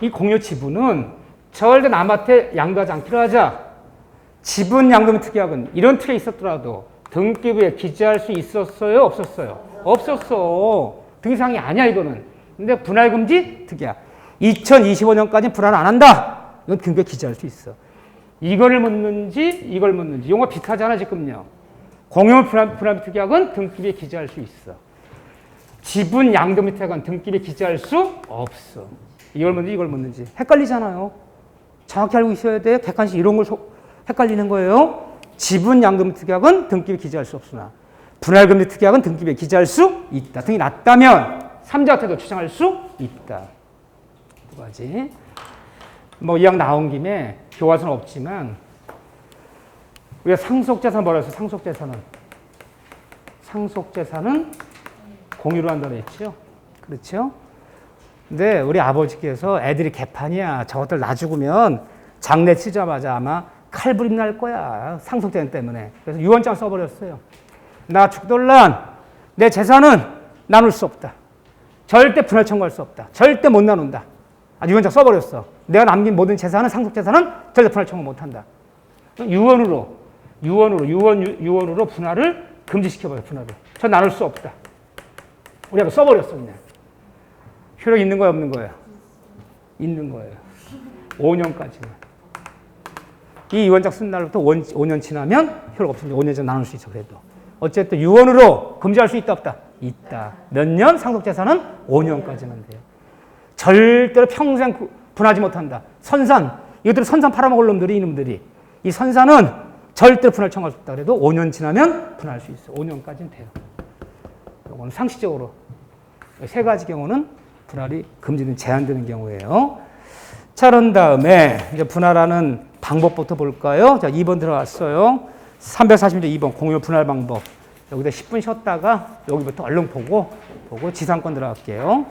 이 공유 지분은 절대 남한테 양도하지 않기로 하자. 지분 양도 특약은 이런 특약이 있었더라도 등기부에 기재할 수 있었어요? 없었어요? 없었어. 등기사항이 아니야, 이거는. 근데 분할금지 특약. 2025년까지 분할 안 한다. 이건 등기부에 기재할 수 있어. 이걸 묻는지. 용어가 비슷하잖아, 지금요. 공유물 분할 특약은 등기부에 기재할 수 있어. 지분 양도 특약은 등기부에 기재할 수 없어. 이걸 묻는지. 헷갈리잖아요. 정확히 알고 있어야 돼. 객관식 이런 걸 헷갈리는 거예요. 지분 양도 특약은 등기부에 기재할 수 없으나 분할금지 특약은 등기부에 기재할 수 있다. 등이 났다면 삼자한테도 주장할 수 있다. 두 가지. 이왕 나온 김에 교과서는 없지만 우리가 상속재산 뭐라 했어? 상속재산은 공유로 한다고 했죠. 그렇죠? 근데 우리 아버지께서 애들이 개판이야. 저것들 나 죽으면 장례 치자마자 아마 칼부림 날 거야. 상속재산 때문에. 그래서 유언장 써버렸어요. 나 죽돌란 내 재산은 나눌 수 없다. 절대 분할 청구할 수 없다. 절대 못 나눈다. 유언장 써버렸어. 내가 남긴 모든 재산은 상속재산은 절대 분할 청구 못한다. 유언으로 분할을 금지시켜버려. 분할을. 저 나눌 수 없다. 우리가 써버렸어 그냥. 효력 있는 거야 없는 거예요? 있는 거예요. 5년까지는. 이 유언장 쓴 날부터 5년 지나면 효력 없습니다. 5년 전 나눌 수 있어 그래도. 어쨌든 유언으로 금지할 수 있다 없다? 있다. 몇 년? 상속재산은 5년까지는 돼요. 절대로 평생 분하지 못한다. 선산. 이것들은 선산 팔아먹을 놈들이 이놈들이. 이 선산은 절대로 분할 청구할 수 없다. 그래도 5년 지나면 분할 수 있어. 5년까지는 돼요. 이거는 상식적으로. 세 가지 경우는 분할이 금지된 제한되는 경우예요. 자, 그런 다음에 이제 분할하는 방법부터 볼까요? 자, 2번 들어왔어요. 340조 2번 공유 분할 방법. 여기다 10분 쉬었다가 여기부터 얼른 보고 지상권 들어갈게요.